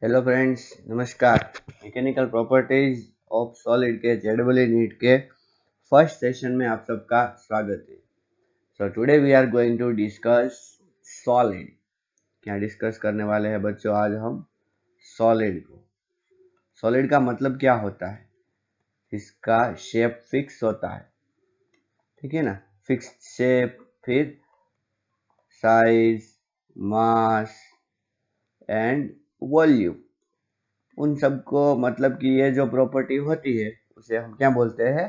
Hello friends, नमस्कार। Mechanical properties of solid के जेडबल नीट के फर्स्ट सेशन में आप सबका स्वागत है। So today we are going to discuss solid. क्या डिस्कस करने वाले हैं बच्चों आज हम? सॉलिड को। सॉलिड का मतलब क्या होता है? इसका शेप फिक्स होता है, ठीक है ना। फिक्स शेप, फिर साइज, मास एंड वॉल्यूम, उन सबको मतलब कि ये जो प्रॉपर्टी होती है उसे हम क्या बोलते हैं?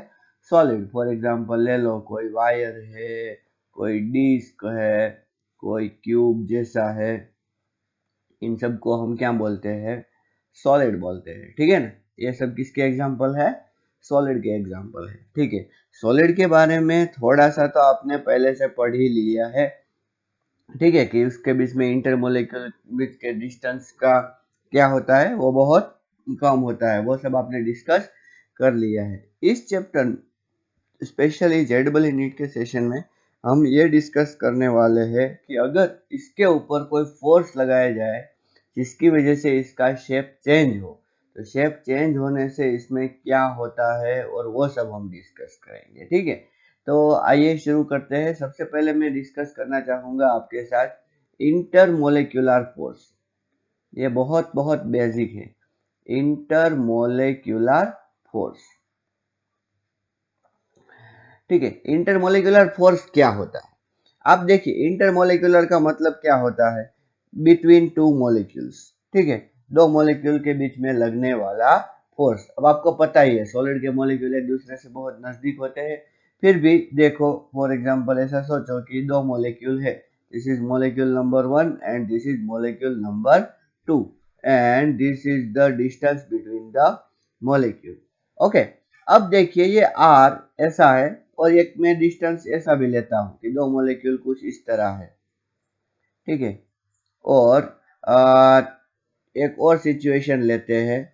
सॉलिड। फॉर एग्जांपल ले लो, कोई वायर है, कोई डिस्क है, कोई क्यूब जैसा है, इन सबको हम क्या बोलते हैं? सॉलिड बोलते हैं, ठीक है ना। ये सब किसके एग्जांपल है? सॉलिड के एग्जांपल है, ठीक है। सॉलिड के बारे में थोड़ा सा तो आपने पहले से पढ़ ही लिया है, ठीक है, कि उसके बीच में इंटरमोलिक्यूल बीच के डिस्टेंस का क्या होता है, वो बहुत कम होता है। वो सब आपने डिस्कस कर लिया है। इस चैप्टर स्पेशली जेडबल नीट के सेशन में हम ये डिस्कस करने वाले हैं कि अगर इसके ऊपर कोई फोर्स लगाया जाए जिसकी वजह से इसका शेप चेंज हो, तो शेप चेंज होने से इसमें क्या होता है और वो सब हम डिस्कस करेंगे, ठीक है। तो आइए शुरू करते हैं। सबसे पहले मैं डिस्कस करना चाहूंगा आपके साथ इंटरमोलेक्युलर फोर्स। ये बहुत बहुत बेसिक है, इंटरमोलेक्युलर फोर्स, ठीक है। इंटरमोलिकुलर फोर्स क्या होता है? आप देखिए, इंटरमोलिकुलर का मतलब क्या होता है? बिटवीन टू मॉलिक्यूल्स, ठीक है। दो मॉलिक्यूल के बीच में लगने वाला फोर्स। अब आपको पता ही है, सॉलिड के मॉलिक्यूल एक दूसरे से बहुत नजदीक होते हैं, फिर भी देखो, फॉर एग्जांपल ऐसा सोचो कि दो मॉलिक्यूल है, this is molecule number 1 and this is molecule number 2 and this is the distance between the molecule. Okay, अब देखिए, ये आर ऐसा है और एक मैं डिस्टेंस ऐसा भी लेता हूं कि दो मॉलिक्यूल कुछ इस तरह है, ठीक है। और आ, एक और सिचुएशन लेते हैं,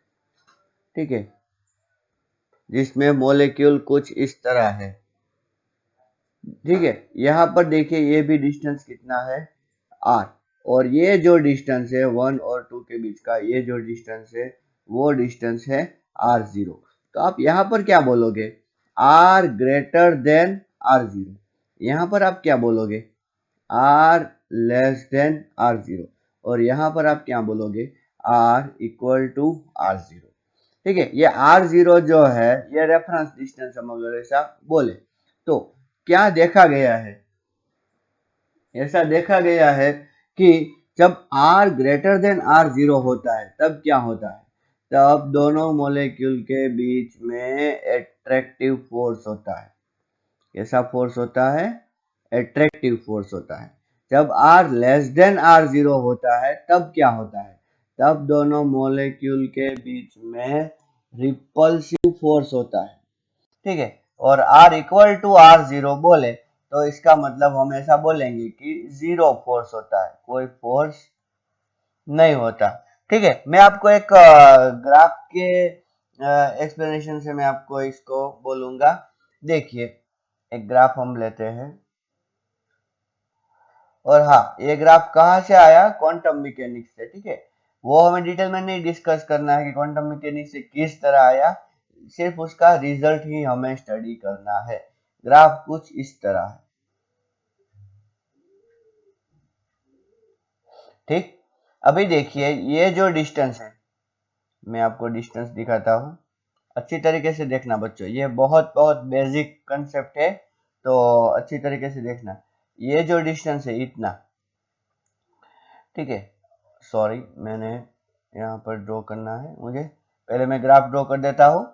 ठीक है, जिसमें मॉलिक्यूल कुछ इस तरह है, ठीक है। यहाँ पर देखिए, ये भी डिस्टेंस कितना है? आर। और ये जो डिस्टेंस है 1 और 2 के बीच का, ये जो डिस्टेंस है वो डिस्टेंस है R0। तो आप यहाँ पर क्या बोलोगे? R greater than R0। यहाँ पर आप क्या बोलोगे? R less than R0। और यहाँ पर आप क्या बोलोगे? R इक्वल टू R0, ठीक है। ये R0 जो है, ये रेफरेंस डिस्टेंस हम अगर ऐसा बोले तो क्या देखा गया है? ऐसा देखा गया है कि जब R ग्रेटर देन R0 होता है तब क्या होता है? तब दोनों मॉलिक्यूल के बीच में एट्रैक्टिव फोर्स होता है। कैसा फोर्स होता है? एट्रैक्टिव फोर्स होता है। जब R लेस देन R0 होता है तब क्या होता है? तब दोनों मॉलिक्यूल के बीच में रिपल्सिव फोर्स होता है, ठीक है। और R इक्वल टू R0 बोले तो इसका मतलब हम ऐसा बोलेंगे कि जीरो फोर्स होता है, कोई फोर्स नहीं होता, ठीक है। मैं आपको एक ग्राफ के एक्सप्लेनेशन से मैं आपको इसको बोलूंगा। देखिए, एक ग्राफ हम लेते हैं, और हाँ, ये ग्राफ कहाँ से आया? क्वांटम मैकेनिक्स से, ठीक है। वो हमें डिटेल में नहीं डिस्कस करना है कि क्वांटम मैकेनिक्स से किस तरह आया, सिर्फ उसका रिजल्ट ही हमें स्टडी करना है। ग्राफ कुछ इस तरह है, ठीक। अभी देखिए, ये जो डिस्टेंस है, मैं आपको डिस्टेंस दिखाता हूँ, अच्छी तरीके से देखना बच्चों, ये बहुत बहुत बेसिक कंसेप्ट है, तो अच्छी तरीके से देखना। ये जो डिस्टेंस है इतना, ठीक है। सॉरी, मैंने यहाँ पर ड्रॉ करना है मुझे, पहले मैं ग्राफ ड्रॉ कर देता हूँ।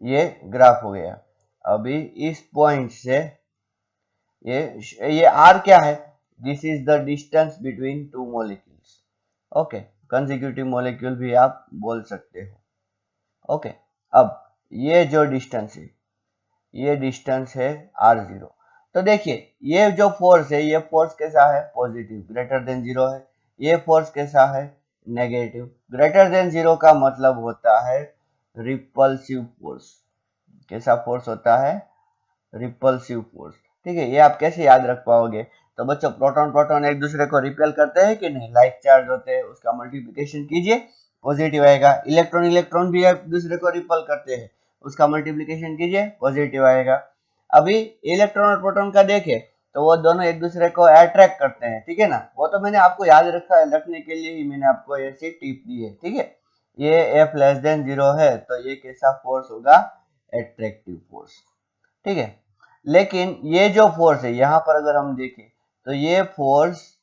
ये ग्राफ हो गया। अभी इस पॉइंट से ये आर क्या है? This is the distance between two molecules, okay. Consecutive molecule भी आप बोल सकते हो, ओके। अब ये जो डिस्टेंस है, ये डिस्टेंस है R0। तो देखिए, ये जो फोर्स है, ये फोर्स कैसा है? पॉजिटिव, ग्रेटर देन जीरो है। ये फोर्स कैसा है? नेगेटिव। ग्रेटर देन जीरो का मतलब होता है रिपल्सिव फोर्स। कैसा फोर्स होता है? रिपल्सिव फोर्स, ठीक है, ये आप कैसे याद रख पाओगे? तो बच्चों प्रोटॉन प्रोटॉन एक दूसरे को रिपेल करते हैं कि नहीं, लाइक चार्ज होते हैं, उसका मल्टीप्लिकेशन कीजिए पॉजिटिव आएगा। इलेक्ट्रॉन इलेक्ट्रॉन भी एक दूसरे को रिपेल करते हैं, उसका मल्टीप्लिकेशन कीजिए पॉजिटिव आएगा। अभी इलेक्ट्रॉन और प्रोटॉन का देखें तो वो दोनों एक दूसरे को अट्रैक्ट करते हैं, ठीक है ना। वो तो मैंने आपको याद रखने के लिए ही मैंने आपको ऐसी टिप दी है, ठीक है। ये F<0 है तो ये कैसा फोर्स होगा? एट्रैक्टिव फोर्स, ठीक है। लेकिन ये जो फोर्स है यहाँ पर अगर हम देखें तो ये फोर्स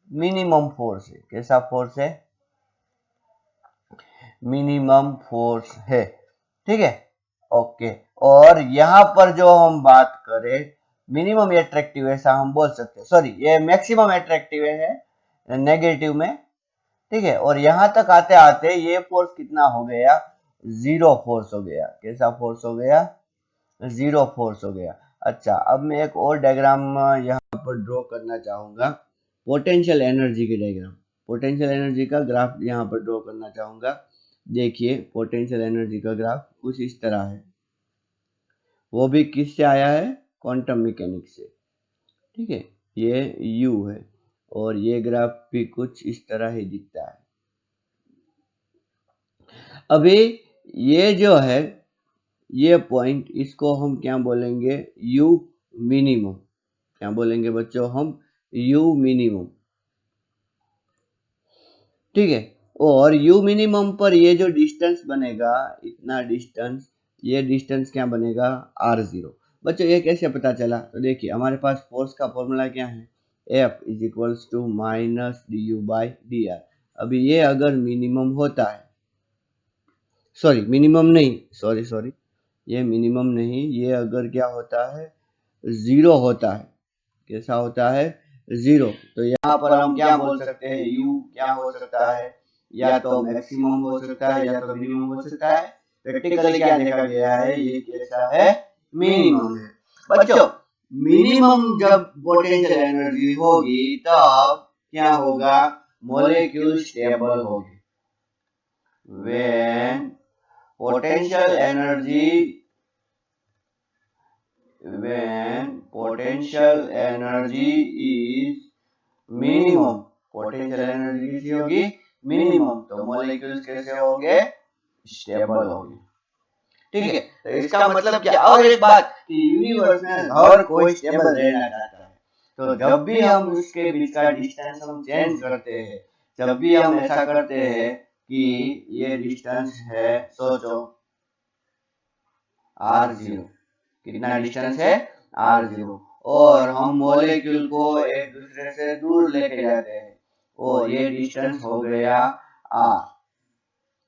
मिनिमम फोर्स है। कैसा फोर्स है? मिनिमम फोर्स है, ठीक है, ओके। और यहाँ पर जो हम बात करें मिनिमम एट्रैक्टिव, ऐसा हम बोल सकते हैं, सॉरी ये मैक्सिमम एट्रैक्टिव है नेगेटिव में, ठीक है। और यहाँ तक आते आते ये फोर्स कितना हो गया? जीरो फोर्स हो गया। कैसा फोर्स हो गया? जीरो फोर्स हो गया। अच्छा, अब मैं एक और डायग्राम यहाँ पर ड्रॉ करना चाहूंगा, पोटेंशियल एनर्जी की डायग्राम, पोटेंशियल एनर्जी का ग्राफ यहाँ पर ड्रॉ करना चाहूंगा। देखिए पोटेंशियल एनर्जी का ग्राफ कुछ इस तरह है, वो भी किससे आया है? क्वांटम मैकेनिक्स से, ठीक है। ये U है और ये ग्राफ भी कुछ इस तरह ही दिखता है। अभी ये जो है ये पॉइंट, इसको हम क्या बोलेंगे? U minimum. क्या बोलेंगे बच्चों? हम U मिनिमम, ठीक है। और U मिनिमम पर ये जो डिस्टेंस बनेगा, इतना डिस्टेंस, ये डिस्टेंस क्या बनेगा? R0। बच्चों ये कैसे पता चला? तो देखिए हमारे पास फोर्स का फॉर्मूला क्या है? F = -du/dr। अभी ये अगर मिनिमम होता है, सॉरी मिनिमम नहीं, सॉरी ये मिनिमम नहीं, ये अगर क्या होता है? जीरो होता है। कैसा होता है? जीरो। तो यहाँ पर हम क्या बोल सकते हैं? U क्या हो सकता है? या तो मैक्सिमम हो सकता है या तो मिनिमम हो सकता है। प्रैक्टिकली क्या देखा गया है? ये कैसा है? मिनिमम है। बच्चों मिनिमम जब पोटेंशियल एनर्जी होगी तब क्या होगा? मॉलिक्यूल स्टेबल होगी। When potential energy is minimum, potential energy किसी होगी? मिनिमम। तो मॉलिक्यूल्स कैसे होंगे? स्टेबल होंगे, ठीक है। तो इसका मतलब क्या? और एक बात कि यूनिवर्स में हर कोई स्टेबल रहना चाहता है, तो जब भी हम उसके बीच का डिस्टेंस हम चेंज करते हैं, जब भी हम ऐसा करते हैं कि ये डिस्टेंस है, सोचो R0, कितना डिस्टेंस है? R0, और हम मॉलिक्यूल को एक दूसरे से दूर लेके जाते हैं और ये डिस्टेंस हो गया R,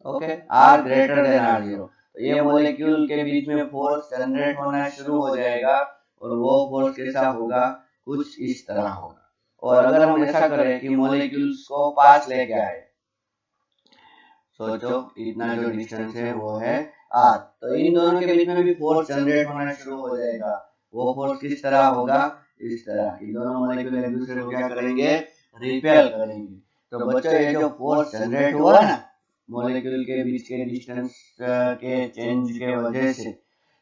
okay, R greater than R0। तो ये मॉलिक्यूल के बीच में फोर्स जनरेट होना शुरू हो जाएगा और वो फोर्स कैसा होगा? कुछ इस तरह होगा। और अगर हम ऐसा करें कि मॉलिक्यूल्स को पास लेके आए, सोचो इतना जो डिस्टेंस है वो है R, तो इन दोनों के बीच में भी फोर्स जनरेट होना शुरू हो जाएगा। वो फोर्स किस तरह होगा? इस तरह। इन दोनों मॉलिक्यूल एक दूसरे को क्या करेंगे? रिपेल करेंगे। तो बच्चों ये जो फोर्स जनरेट हुआ ना मॉलिक्यूल के बीच के डिस्टेंस के चेंज के वजह से,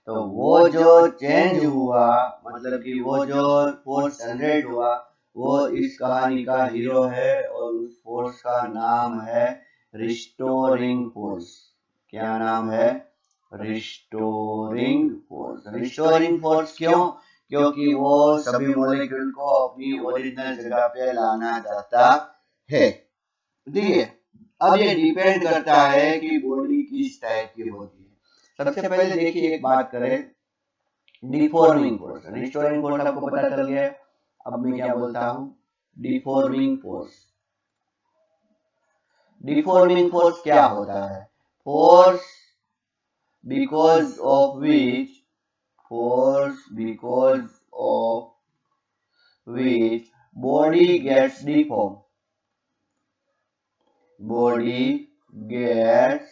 तो वो जो चेंज हुआ, मतलब कि वो जो फोर्स जनरेट हुआ, वो इस कहानी का हीरो है और उस फोर्स का नाम है रिस्टोरिंग फोर्स। क्या नाम है? Restoring force. रिस्टोरिंग फोर्स क्यों? क्योंकि वो सभी मॉलिक्यूल को अपनी ओरिजिनल जगह पे लाना चाहता है, ठीक है। अब ये डिपेंड करता है कि बॉडी किस टाइप की होती है। सबसे पहले देखिए एक बात करें, डिफॉर्मिंग फोर्स। रिस्टोरिंग फोर्स आपको पता चल गया है। अब मैं क्या बोलता हूँ? Deforming force. डिफॉर्मिंग फोर्स क्या होता है? Force because of which body gets deformed. Body gets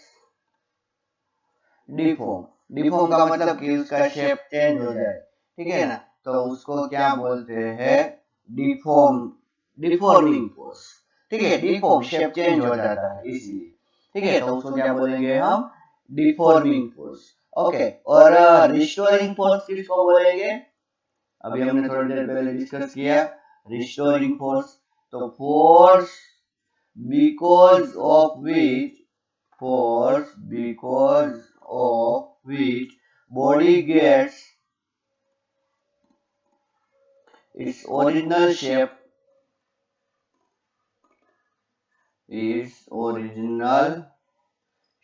deformed. Deform का मतलब कि उसका शेप चेंज हो जाए, ठीक है ना। तो उसको क्या बोलते हैं? डिफॉर्मिंग फोर्स, ठीक है। डिफॉर्म शेप चेंज हो जाता है इसलिए, ठीक है। तो उसको क्या बोलेंगे हम? Deforming force, okay. और रिस्टोरिंग फोर्स किसको बोलेंगे? अभी हमने थोड़ी देर पहले डिस्कस किया रिस्टोरिंग फोर्स। तो force because of which body gets its original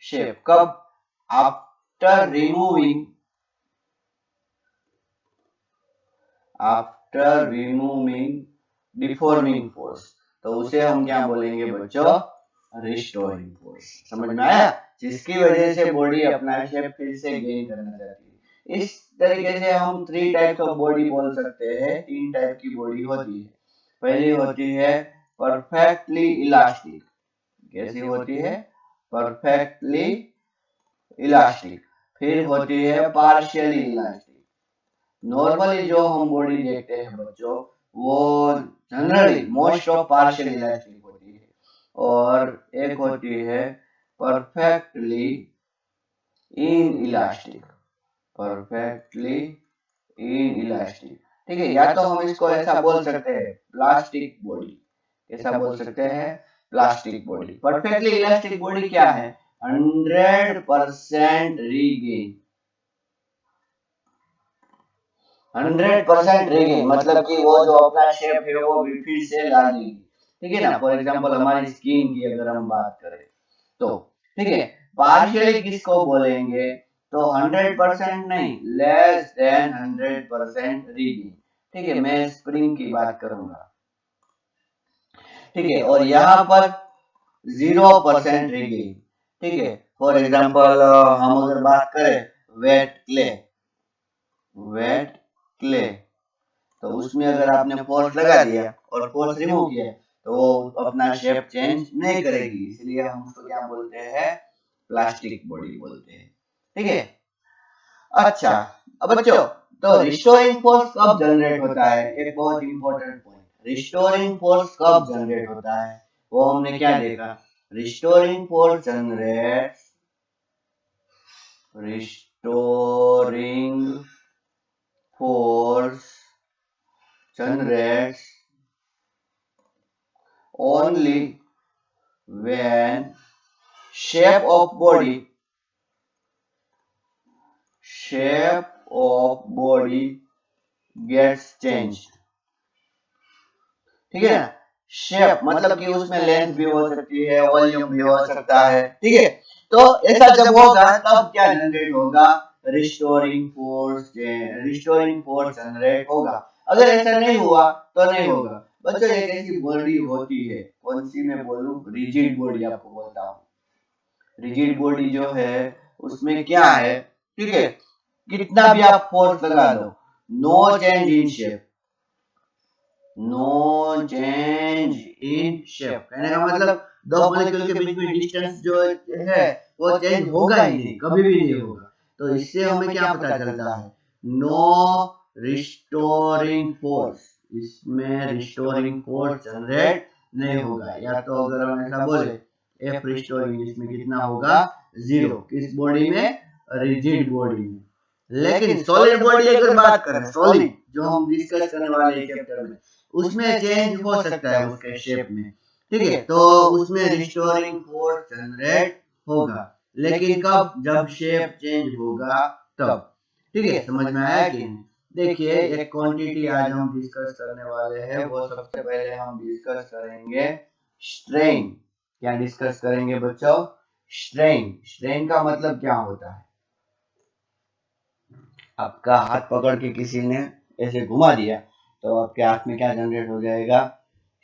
shape कब? after removing deforming force। तो उसे हम क्या बोलेंगे बच्चों? Restoring force. समझ में आया? जिसकी वजह से बॉडी अपना शेप फिर से गेन करना चाहती है। इस तरीके से हम 3 टाइप्स ऑफ बॉडी बोल सकते हैं। 3 टाइप की बॉडी होती है। पहली होती है परफेक्टली इलास्टिक। कैसी होती है? Perfectly elastic. फिर होती है पार्शियली इलास्टिक। नॉर्मली जो हम बॉडी देखते हैं बच्चों, वो generally most of partial elastic होती है। और एक होती है परफेक्टली इन इलास्टिक। ठीक है, या तो हम इसको ऐसा बोल सकते हैं प्लास्टिक बॉडी। कैसा बोल सकते हैं? Plastic body. Perfectly elastic body क्या है? 100% रीगेन। 100% रीगेन मतलब कि वो जो अपना शेप है वो फिर से ला लेगी। ठीक है ना? फॉर एग्जांपल हमारी स्किन की अगर हम बात करें तो ठीक है, पार्शियली किसको बोलेंगे? तो 100% नहीं, लेस देन 100% रीगेन। ठीक है, मैं स्प्रिंग की बात करूंगा। ठीक है, और यहाँ पर 0% रीगेन। ठीक है, फॉर एग्जांपल हम अगर बात करें वेट क्ले, तो उसमें अगर आपने फोर्स लगा दिया और फोर्स रिमूव किया तो वो अपना शेप चेंज नहीं करेगी, इसलिए हम उसको क्या बोलते हैं? प्लास्टिक बॉडी बोलते हैं। ठीक है, अच्छा अब बच्चों, तो रिस्टोरिंग फोर्स कब जनरेट होता है? एक बहुत इंपॉर्टेंट पॉइंट, रिस्टोरिंग फोर्स कब जनरेट होता है वो हमने क्या देखा? Restoring force generates only when shape of body gets changed। ठीक है ना? शेप मतलब कि उसमें लेंथ भी हो सकती है, वॉल्यूम भी हो सकता है। ठीक है, तो ऐसा जब होगा तब क्या जनरेट होगा? रिस्टोरिंग फोर्स जनरेट होगा। अगर ऐसा नहीं हुआ तो नहीं होगा। बच्चों एक ऐसी बॉडी होती है, कौन सी मैं बोलूं? रिजिड बॉडी आपको बोलता हूँ। रिजिड बॉडी जो है उसमें क्या है? ठीक है, कितना भी आप फोर्स लगा दो, नो चेंज इन शेप। कहने का मतलब दो मॉलिक्यूल के बीच में डिस्टेंस जो है वो चेंज होगा ही नहीं, कभी भी नहीं होगा। तो इससे हमें क्या पता चलता है? No restoring force. इसमें रिस्टोरिंग फोर्स जनरेट नहीं होगा। या तो अगर हम ऐसा बोले एफ रिस्टोरिंग, इसमें कितना होगा? 0। किस बॉडी में? रिजिड बॉडी में। लेकिन सॉलिड बॉडी अगर बात करें, सॉलिड जो हम डिस्कस करने वाले चैप्टर में, उसमें चेंज हो सकता है उसके शेप में। ठीक है, तो उसमें रिस्टोरिंग फोर्स जनरेट होगा, लेकिन कब? जब शेप चेंज होगा तब। ठीक है, समझ में आया कि नहीं? देखिए एक क्वांटिटी आज हम डिस्कस करने वाले हैं, वो सबसे पहले हम डिस्कस करेंगे स्ट्रेन। क्या डिस्कस करेंगे बच्चों? स्ट्रेन का मतलब क्या होता है? आपका हाथ पकड़ के किसी ने ऐसे घुमा दिया तो आपके हाथ में क्या जनरेट हो जाएगा?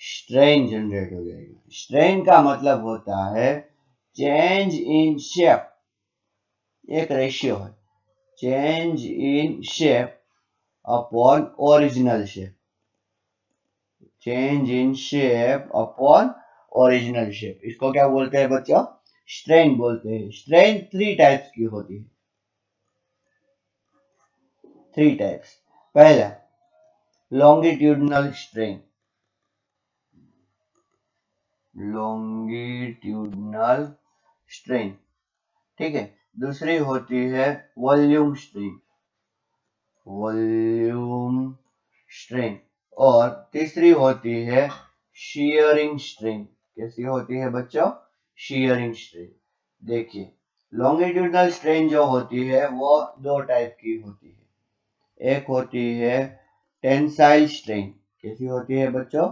स्ट्रेन जनरेट हो जाएगा। स्ट्रेन का मतलब होता है चेंज इन शेप। एक रेशियो है, change in shape upon original shape. Change in shape upon original shape, इसको क्या बोलते हैं बच्चों? स्ट्रेन बोलते हैं। स्ट्रेन 3 टाइप्स की होती है। 3 टाइप्स। पहला लॉन्गिट्यूडनल स्ट्रेन। ठीक है, दूसरी होती है वॉल्यूम स्ट्रेन। स्ट्रेन, और तीसरी होती है शीयरिंग स्ट्रेन। कैसी होती है बच्चों? Shearing strain. देखिए, लॉन्गिट्यूडनल स्ट्रेन जो होती है वो दो टाइप की होती है। एक होती है टेंसाइल स्ट्रेन। कैसी होती है बच्चों?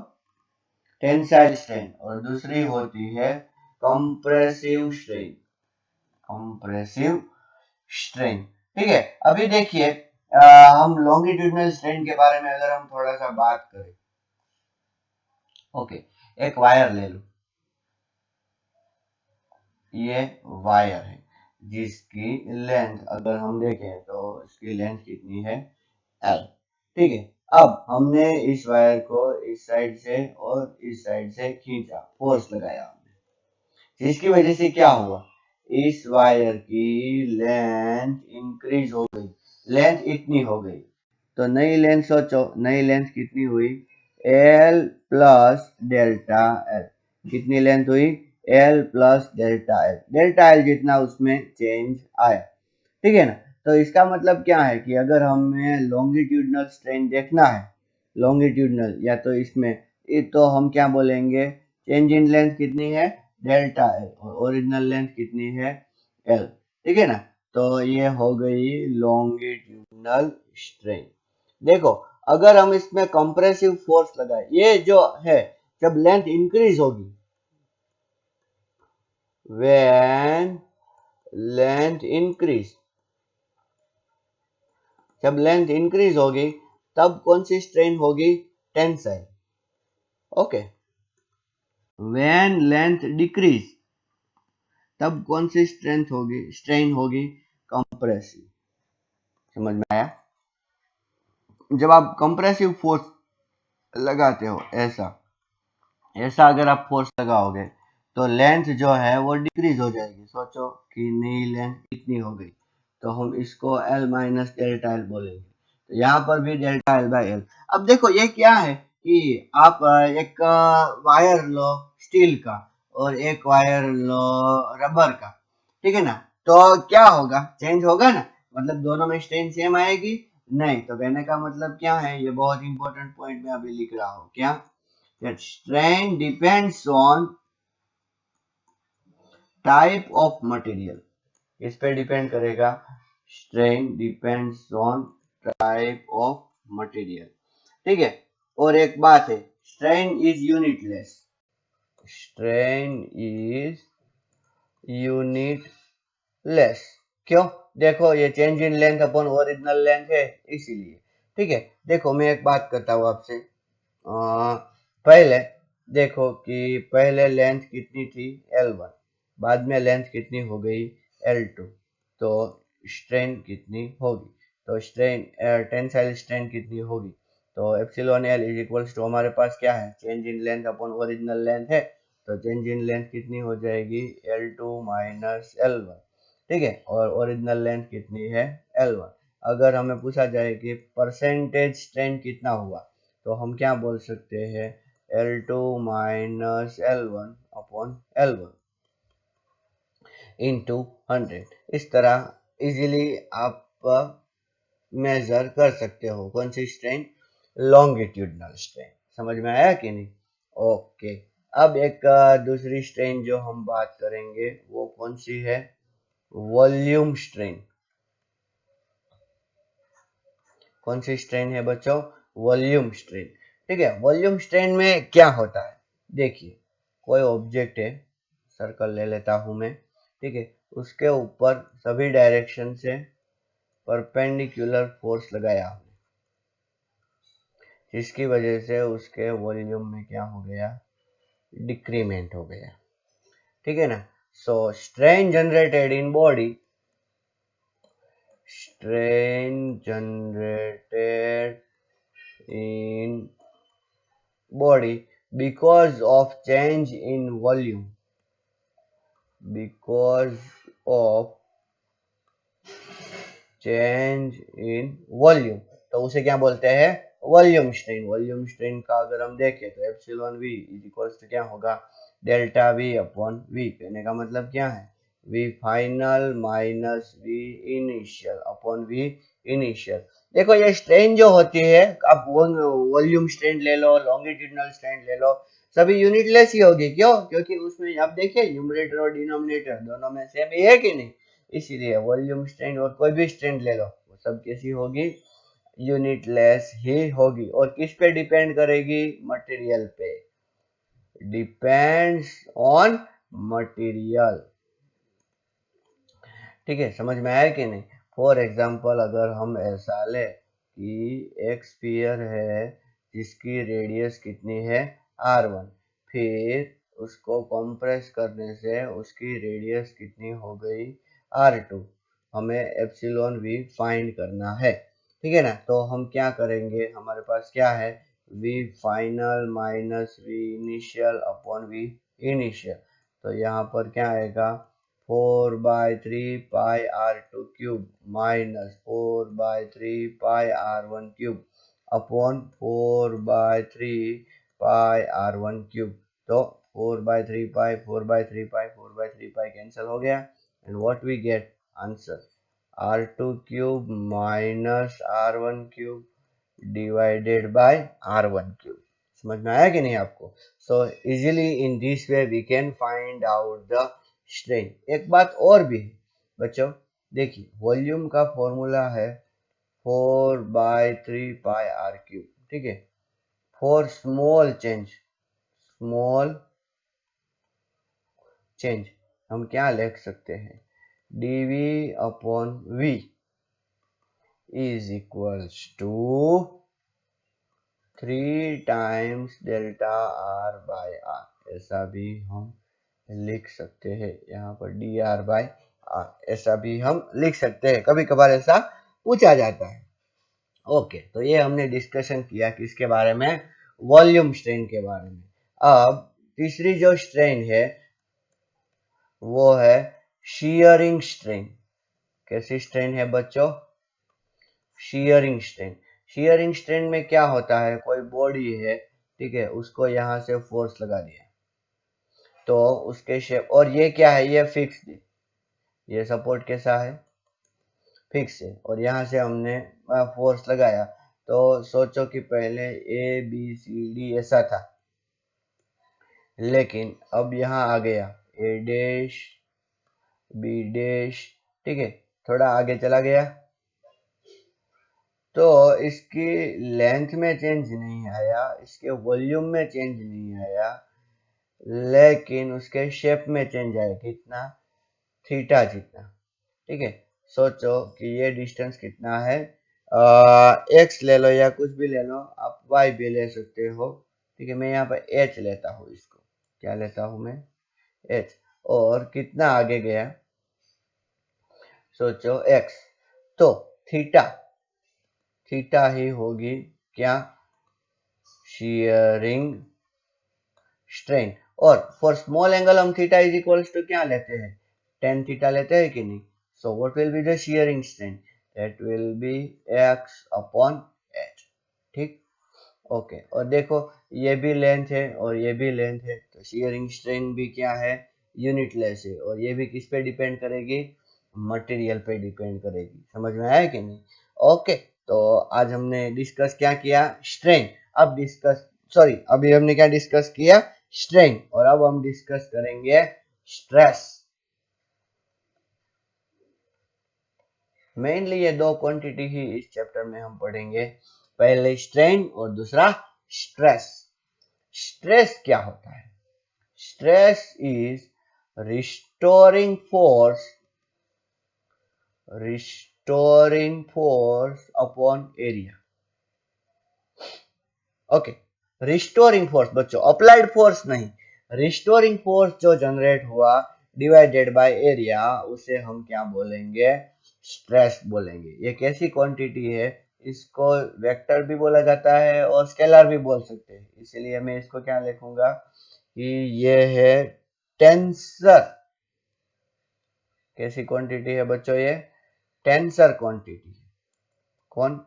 Tensile strain. और दूसरी होती है कंप्रेसिव स्ट्रेन। Compressive strain. ठीक है, अभी देखिए, हम लॉन्गिट्यूडनल स्ट्रेन के बारे में अगर हम थोड़ा सा बात करें। ओके, एक वायर ले लो, ये वायर है जिसकी लेंथ अगर हम देखें तो इसकी लेंथ कितनी है? एल। ठीक है, अब हमने इस वायर को इस साइड से और इस साइड से खींचा, फोर्स लगाया हमने, जिसकी वजह से क्या हुआ? इस वायर की लेंथ इंक्रीज हो गई, लेंथ इतनी हो गई। तो नई लेंथ सोचो, नई लेंथ कितनी हुई? L plus delta L. कितनी लेंथ हुई? L plus delta L. Delta L जितना उसमें चेंज आया। ठीक है ना? तो इसका मतलब क्या है कि अगर हमें लॉन्गिट्यूडनल स्ट्रेन देखना है, लॉन्गिट्यूडनल या तो इसमें, तो हम क्या बोलेंगे? चेंज इन लेंथ कितनी है? Delta L. और ओरिजिनल लेंथ कितनी है? एल। ठीक है ना? तो ये हो गई लॉन्गिट्यूडनल स्ट्रेन। देखो, अगर हम इसमें कंप्रेसिव फोर्स लगाए, ये जो है जब लेंथ इंक्रीज होगी, व्हेन लेंथ इंक्रीज, जब लेंथ इंक्रीज होगी तब कौन सी स्ट्रेन होगी? Tensile. Okay, when length decrease तब कौन सी स्ट्रेंथ होगी? स्ट्रेन होगी कंप्रेसिव। समझ में आया? जब आप कंप्रेसिव फोर्स लगाते हो, ऐसा ऐसा अगर आप फोर्स लगाओगे तो लेंथ जो है वो डिक्रीज हो जाएगी। सोचो कि नई लेंथ कितनी हो गई, तो हम इसको L माइनस डेल्टा एल बोलेंगे। तो यहाँ पर भी डेल्टा एल बाई एल। अब देखो, ये क्या है कि आप एक वायर लो स्टील का और एक वायर लो रबर का। ठीक है ना? तो क्या होगा? चेंज होगा ना? मतलब दोनों में स्ट्रेन सेम आएगी? नहीं। तो कहने का मतलब क्या है? ये बहुत इंपॉर्टेंट पॉइंट में अभी लिख रहा हूँ, क्या? that strain depends on type of material। इस पे डिपेंड करेगा, strain depends on type of material। ठीक है, और एक बात है, strain is unitless। strain is unitless। क्यों? देखो, ये change in length upon original length है, इसीलिए। ठीक है, देखो मैं एक बात करता हूँ आपसे। पहले देखो कि पहले लेंथ कितनी थी? L1, बाद में लेंथ कितनी हो गई? L2। तो स्ट्रेन कितनी होगी? तो स्ट्रेन, टेंसाइल स्ट्रेन कितनी होगी? तो epsilon L is equals to, हमारे पास क्या है? Change in length upon original length है। तो चेंज इन लेंथ कितनी हो जाएगी? L2 minus L1। ठीक है, और ओरिजिनल लेंथ कितनी है? L1। अगर हमें पूछा जाए कि परसेंटेज स्ट्रेन कितना हुआ, तो हम क्या बोल सकते हैं? L2 minus L1 upon L1 into 100। इस तरह इजीली आप मेजर कर सकते हो कौन सी स्ट्रेन? Longitudinal strain. समझ में आया कि नहीं? ओके, अब एक दूसरी स्ट्रेन जो हम बात करेंगे वो कौन सी है? Volume strain. कौन सी स्ट्रेन है बच्चों? Volume strain. ठीक है, वॉल्यूम स्ट्रेन में क्या होता है? देखिए, कोई ऑब्जेक्ट है, सर्कल ले लेता हूं मैं। ठीक है, उसके ऊपर सभी डायरेक्शन से परपेंडिकुलर फोर्स लगाया हमने, जिसकी वजह से उसके वॉल्यूम में क्या हो गया? डिक्रीमेंट हो गया। ठीक है ना? So strain generated in body, strain generated in body because of change in volume, because of change in volume, तो उसे क्या बोलते हैं? Volume strain. वॉल्यूम स्ट्रेन का अगर हम देखें तो epsilon V is equals to क्या होगा? Delta V upon V. कहने का मतलब क्या है? V final minus V initial upon V initial. देखो ये स्ट्रेन जो होती है, आप वॉल्यूम स्ट्रेन ले लो, लॉन्गिट्यूडनल स्ट्रेन ले लो, सभी यूनिटलेस ही होगी। क्यों? क्योंकि उसमें आप देखिए न्यूमरेटर और डिनोमिनेटर दोनों में सेम ही है कि नहीं, इसीलिए वॉल्यूम स्ट्रेन और कोई भी स्ट्रेन ले लो वो सब कैसी होगी, यूनिटलेस ही होगी। और किस पे डिपेंड करेगी? मटेरियल पे, डिपेंड्स ऑन मटेरियल। ठीक है, समझ में आया कि नहीं? फॉर एग्जाम्पल अगर हम ऐसा ले कि एक स्फीयर है जिसकी रेडियस कितनी है r1, फिर उसको कंप्रेस करने से उसकी रेडियस कितनी हो गई r2, हमें एप्सिलॉन v फाइंड करना है। ठीक है ना, तो हम क्या करेंगे, हमारे पास क्या है, v final minus v initial upon v initial, तो यहाँ पर क्या आएगा 4/3 π r2³ minus 4/3 π r1³ upon 4/3 π r1³। तो 4/3 π 4/3 π 4/3 π कैंसिल हो गया, and what we get answer r2³ minus r1³ divided by r1³। समझ में आया कि नहीं आपको? So easily in this way we can find out the strain. एक बात और भी है बच्चों, देखिए वॉल्यूम का फॉर्मूला है 4/3 π r³। ठीक है, फॉर स्मॉल चेंज हम क्या लिख सकते हैं, dv upon v is equals to 3 times delta r by r, ऐसा भी हम लिख सकते हैं। यहाँ पर dr/r ऐसा भी हम लिख सकते हैं, कभी कभार ऐसा पूछा जाता है। ओके, तो ये हमने डिस्कशन किया किसके बारे में, वॉल्यूम स्ट्रेन के बारे में। अब तीसरी जो स्ट्रेन है वो है शीयरिंग स्ट्रेन। कैसी स्ट्रेन है बच्चों? Shearing strain. शीयरिंग स्ट्रेन में क्या होता है, कोई बॉडी है, ठीक है, उसको यहाँ से फोर्स लगा दिया तो उसके शेप, और ये क्या है, ये फिक्स है, ये सपोर्ट कैसा है, फिक्स है, और यहाँ से हमने फोर्स लगाया। तो सोचो कि पहले ए बी सी डी ऐसा था, लेकिन अब यहाँ आ गया ए डैश बी डैश, ठीक है, थोड़ा आगे चला गया तो इसकी लेंथ में चेंज नहीं आया, इसके वॉल्यूम में चेंज नहीं आया, लेकिन उसके शेप में चेंज आया। कितना? थीटा जितना। ठीक है, सोचो कि ये डिस्टेंस कितना है, एक्स ले लो या कुछ भी ले लो, आप वाई भी ले सकते हो। ठीक है, मैं यहाँ पर एच लेता हूँ, इसको क्या लेता हूँ मैं, एच। और कितना आगे गया, सोचो एक्स, तो थीटा, थीटा ही होगी क्या, शीयरिंग स्ट्रेन। और फॉर स्मॉल एंगल हम थीटा इज इक्वल्स टू क्या लेते हैं, टेन थीटा लेते हैं कि नहीं। सो what will be the shearing strain, that will be x upon H. ठीक, ओके, और देखो ये भी लेंथ है और ये भी लेंथ है, तो शीयरिंग स्ट्रेन भी क्या है, यूनिटलेस है, और ये भी किस पे डिपेंड करेगी, मटेरियल पे डिपेंड करेगी। समझ में आया कि नहीं? ओके, तो आज हमने डिस्कस क्या किया, स्ट्रेन। अब डिस्कस, सॉरी, अभी हमने क्या डिस्कस किया, स्ट्रेन, और अब हम डिस्कस करेंगे स्ट्रेस। मेनली ये दो क्वांटिटी ही इस चैप्टर में हम पढ़ेंगे, पहले स्ट्रेन और दूसरा स्ट्रेस। स्ट्रेस क्या होता है, stress is restoring force, restoring force upon area. Okay, restoring force बच्चों, अप्लाइड फोर्स नहीं, रिस्टोरिंग फोर्स जो जनरेट हुआ डिवाइडेड बाय एरिया, उसे हम क्या बोलेंगे, स्ट्रेस बोलेंगे। ये कैसी क्वांटिटी है, इसको वेक्टर भी बोला जाता है और स्केलर भी बोल सकते हैं, इसलिए मैं इसको क्या लिखूंगा कि ये है टेंसर। कैसी क्वांटिटी है बच्चों, ये टेंसर क्वांटिटी। कौन,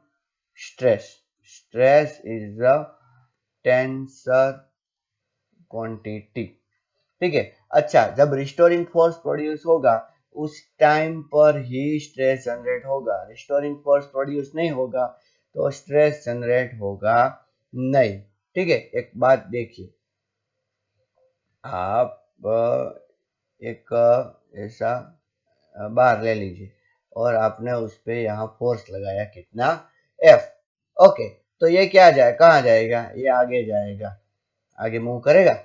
stress, stress is the tensor quantity. ठीक है, अच्छा, जब रिस्टोरिंग फोर्स प्रोड्यूस होगा उस टाइम पर ही स्ट्रेस जनरेट होगा। रिस्टोरिंग फोर्स प्रोड्यूस नहीं होगा तो स्ट्रेस जनरेट होगा नहीं। ठीक है, एक बात देखिए, आप एक ऐसा बार ले लीजिए और आपने उस पे यहाँ फोर्स लगाया कितना, एफ। ओके, तो ये क्या जाए, कहाँ जाएगा, ये आगे जाएगा, आगे मूव करेगा।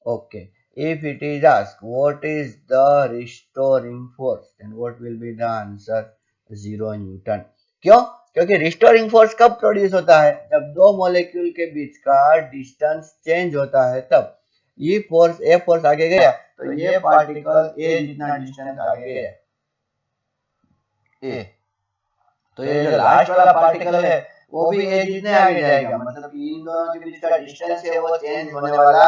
Okay, if it is ask what is the restoring force, then what will be the answer, 0 newton. क्यों? क्योंकि रिस्टोरिंग फोर्स कब प्रोड्यूस होता है, जब दो मॉलिक्यूल के बीच का डिस्टेंस चेंज होता है तब। ये फोर्स, ए फोर्स आगे गया तो ये पार्टिकल ए जितना डिस्टेंस आगे गया, ए, तो ये जो लास्ट वाला पार्टिकल है वो भी ए जितने आगे जाएगा, मतलब कि इन दोनों के बीच का डिस्टेंस है वो चेंज होने वाला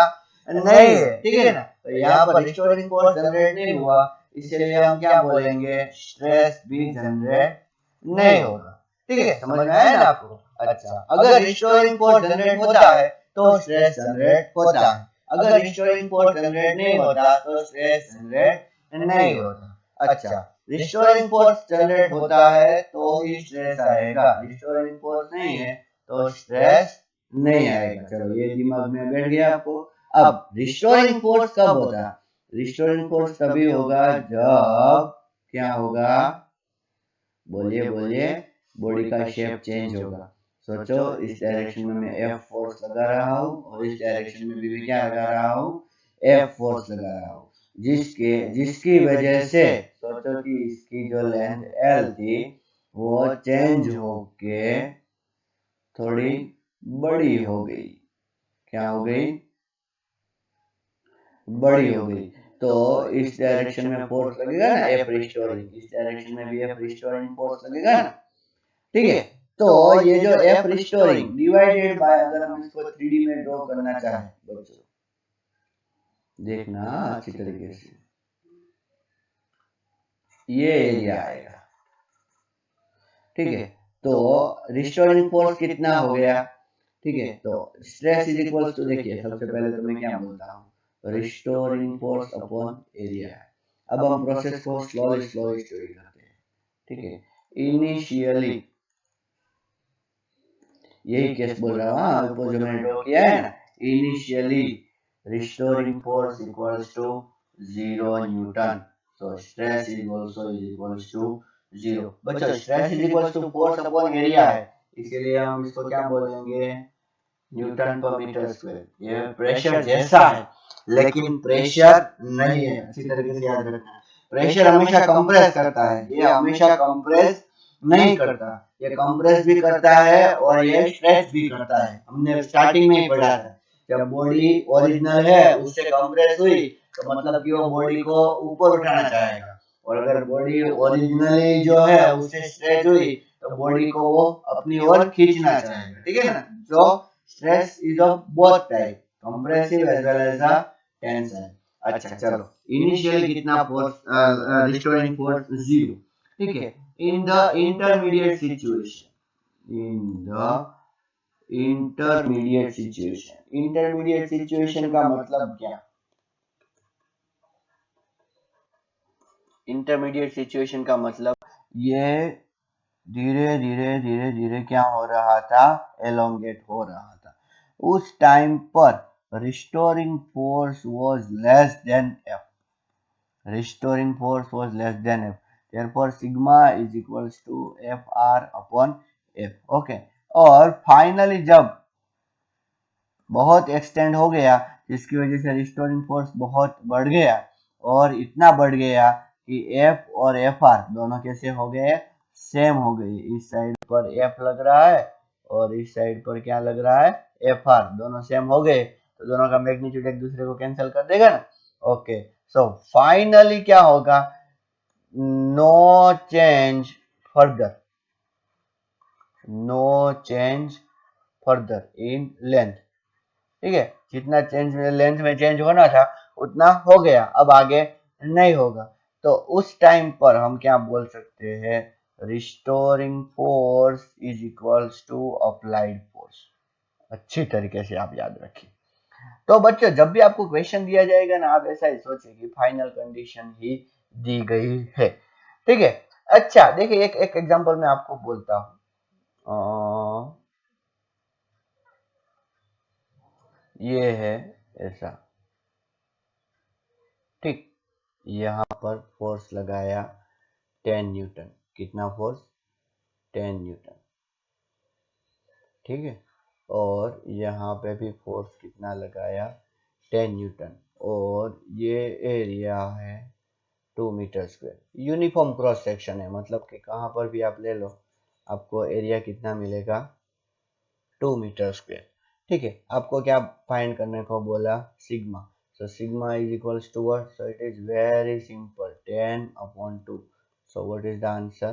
नहीं है। ठीक है ना, तो यहाँ पर रिस्टोरिंग फोर्स जनरेट नहीं हुआ, इसलिए हम क्या बोलेंगे, स्ट्रेस भी जनरेट नहीं होगा। ठीक है, समझ में आया ना आपको। अच्छा, अगर रिस्टोरिंग फोर्स जनरेट होता है तो स्ट्रेस जनरेट होता है, अगर रिस्टोरिंग फोर्स जनरेट नहीं होता तो स्ट्रेस जनरेट नहीं होता। अच्छा, रिस्टोरिंग फोर्स जनरेट होता है तो ही स्ट्रेस आएगा, रिस्टोरिंग फोर्स नहीं है तो स्ट्रेस नहीं आएगा। चलो, ये दिमाग में बैठ गया आपको। अब रिस्टोरिंग फोर्स कब होता है, रिस्टोरिंग फोर्स तभी होगा जब क्या होगा, बोलिए बोलिए, बॉडी का शेप चेंज होगा। सोचो, इस डायरेक्शन में मैं एफ फोर्स लगा रहा हूँ और इस डायरेक्शन में भी क्या लगा रहा हूँ, एफ फोर्स लगा रहा हूँ, जिसकी वजह से सोचो कि इसकी जो लेंथ एल थी वो चेंज होके थोड़ी बड़ी हो गई। क्या हो गई, बड़ी हो गई। तो इस डायरेक्शन में फोर्स लगेगा ना, एफ रिस्टोरिंग, इस डायरेक्शन में भी एफ रिस्टोरिंग फोर्स लगेगा ना। ठीक है, तो ये जो एफ रिस्टोरिंग डिवाइडेड बाय, अगर हम इसको 3D में ड्रॉ करना चाहें बच्चों, देखना अच्छी तरीके से, ये एरिया आएगा। ठीक है, तो रिस्टोरिंग फोर्स कितना हो गया। ठीक है, तो स्ट्रेस इज इक्वल्स टू, देखिए सबसे पहले तो मैं क्या बोलता हूँ, रिस्टोरिंग फोर्स अपॉन एरिया है। अब हम प्रोसेस को स्लोली स्लोली स्टडी करते हैं। ठीक है, इनिशियली, यही केस बोल रहा हूँ, ऊपर जो मैंने ड्रॉ किया है ना, initially restoring force equals to 0 newton, so stress is also is equals to 0। बच्चों, stress is equals to force upon area है, इसीलिए हम इसको क्या बोलेंगे, न्यूटन पर मीटर स्क्वायर। ये प्रेशर जैसा है लेकिन प्रेशर नहीं है, अच्छी तरीके से याद रखना। प्रेशर हमेशा कंप्रेस करता है, ये हमेशा कंप्रेस नहीं करता, ये कंप्रेस भी करता है और ये स्ट्रेच भी करता है। हमने स्टार्टिंग में ही पढ़ा था, जब बॉडी ओरिजिनल है उससे कंप्रेस हुई तो मतलब कि वो बॉडी को ऊपर उठाना चाहेगा, और अगर बॉडी ओरिजिनली जो है उससे स्ट्रेच हुई तो बॉडी को वो अपनी ओर खींचना चाहेगा। ठीक है ना, जो stress is of both type, compressive as well as the tension. अच्छा, चलो, इनिशियली कितना फोर्स, रिस्टोरिंग फोर्स 0। ठीक है, in the intermediate situation, in the intermediate situation, intermediate situation का मतलब क्या, इंटरमीडिएट सिचुएशन का मतलब ये धीरे धीरे धीरे धीरे क्या हो रहा था, एलोंगेट हो रहा था। उस टाइम पर restoring force was less than F, restoring force was less than F, therefore sigma is equals to FR upon F। Okay, और फाइनली जब बहुत एक्सटेंड हो गया जिसकी वजह से रिस्टोरिंग फोर्स बहुत बढ़ गया, और इतना बढ़ गया कि F और FR दोनों कैसे हो गए, सेम हो गए। इस साइड पर F लग रहा है और इस साइड पर क्या लग रहा है, FR, दोनों सेम हो गए, तो दोनों का मैग्नीट्यूड एक दूसरे को कैंसिल कर देगा ना। ओके, सो फाइनली क्या होगा, no change further, no change further in length. ठीक है, जितना चेंज लेंथ में चेंज होना था उतना हो गया, अब आगे नहीं होगा। तो उस टाइम पर हम क्या बोल सकते हैं, restoring force is equals to applied force. अच्छी तरीके से आप याद रखिए। तो बच्चों, जब भी आपको क्वेश्चन दिया जाएगा ना, आप ऐसा ही सोचिए कि फाइनल कंडीशन ही दी गई है। ठीक है। अच्छा देखिए एक एक एग्जांपल मैं आपको बोलता हूँ। ये है ऐसा, ठीक, यहाँ पर फोर्स लगाया 10 न्यूटन। कितना फोर्स? 10 न्यूटन। ठीक है। और यहाँ पे भी फोर्स कितना लगाया? 10 न्यूटन। और ये एरिया है 2 meter square. Uniform cross section है, मतलब कि कहाँ पर भी आप ले लो आपको एरिया कितना मिलेगा? 2 मीटर स्क्वायर। ठीक है। आपको क्या फाइंड करने को बोला? Sigma. So sigma is equals to what? So it is very simple, 10/2। So what is the answer?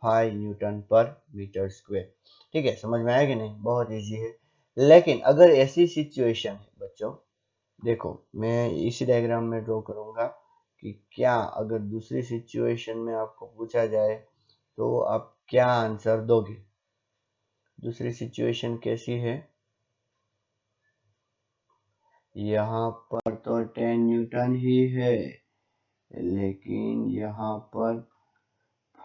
5 newton per metre square. ठीक है, समझ में आया कि नहीं? बहुत इजी है। लेकिन अगर ऐसी सिचुएशन है बच्चों, देखो मैं इसी डायग्राम में ड्रॉ करूंगा कि क्या अगर दूसरी सिचुएशन में आपको पूछा जाए तो आप क्या आंसर दोगे? दूसरी सिचुएशन कैसी है? यहाँ पर तो 10 न्यूटन ही है, लेकिन यहाँ पर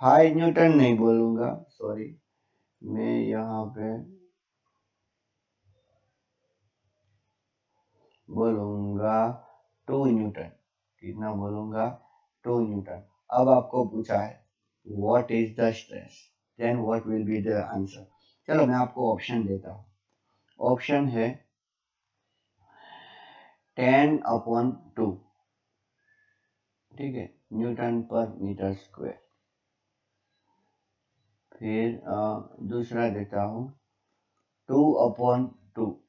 5 न्यूटन नहीं बोलूंगा, सॉरी, मैं यहाँ पे बोलूंगा 2 न्यूटन। कितना बोलूंगा? 2 न्यूटन। अब आपको पूछा है what is the stress, then what will be the answer. चलो मैं आपको ऑप्शन देता हूँ। ऑप्शन है 10/2, ठीक है, न्यूटन/मीटर स्क्वायर। फिर दूसरा देता हूँ 2/2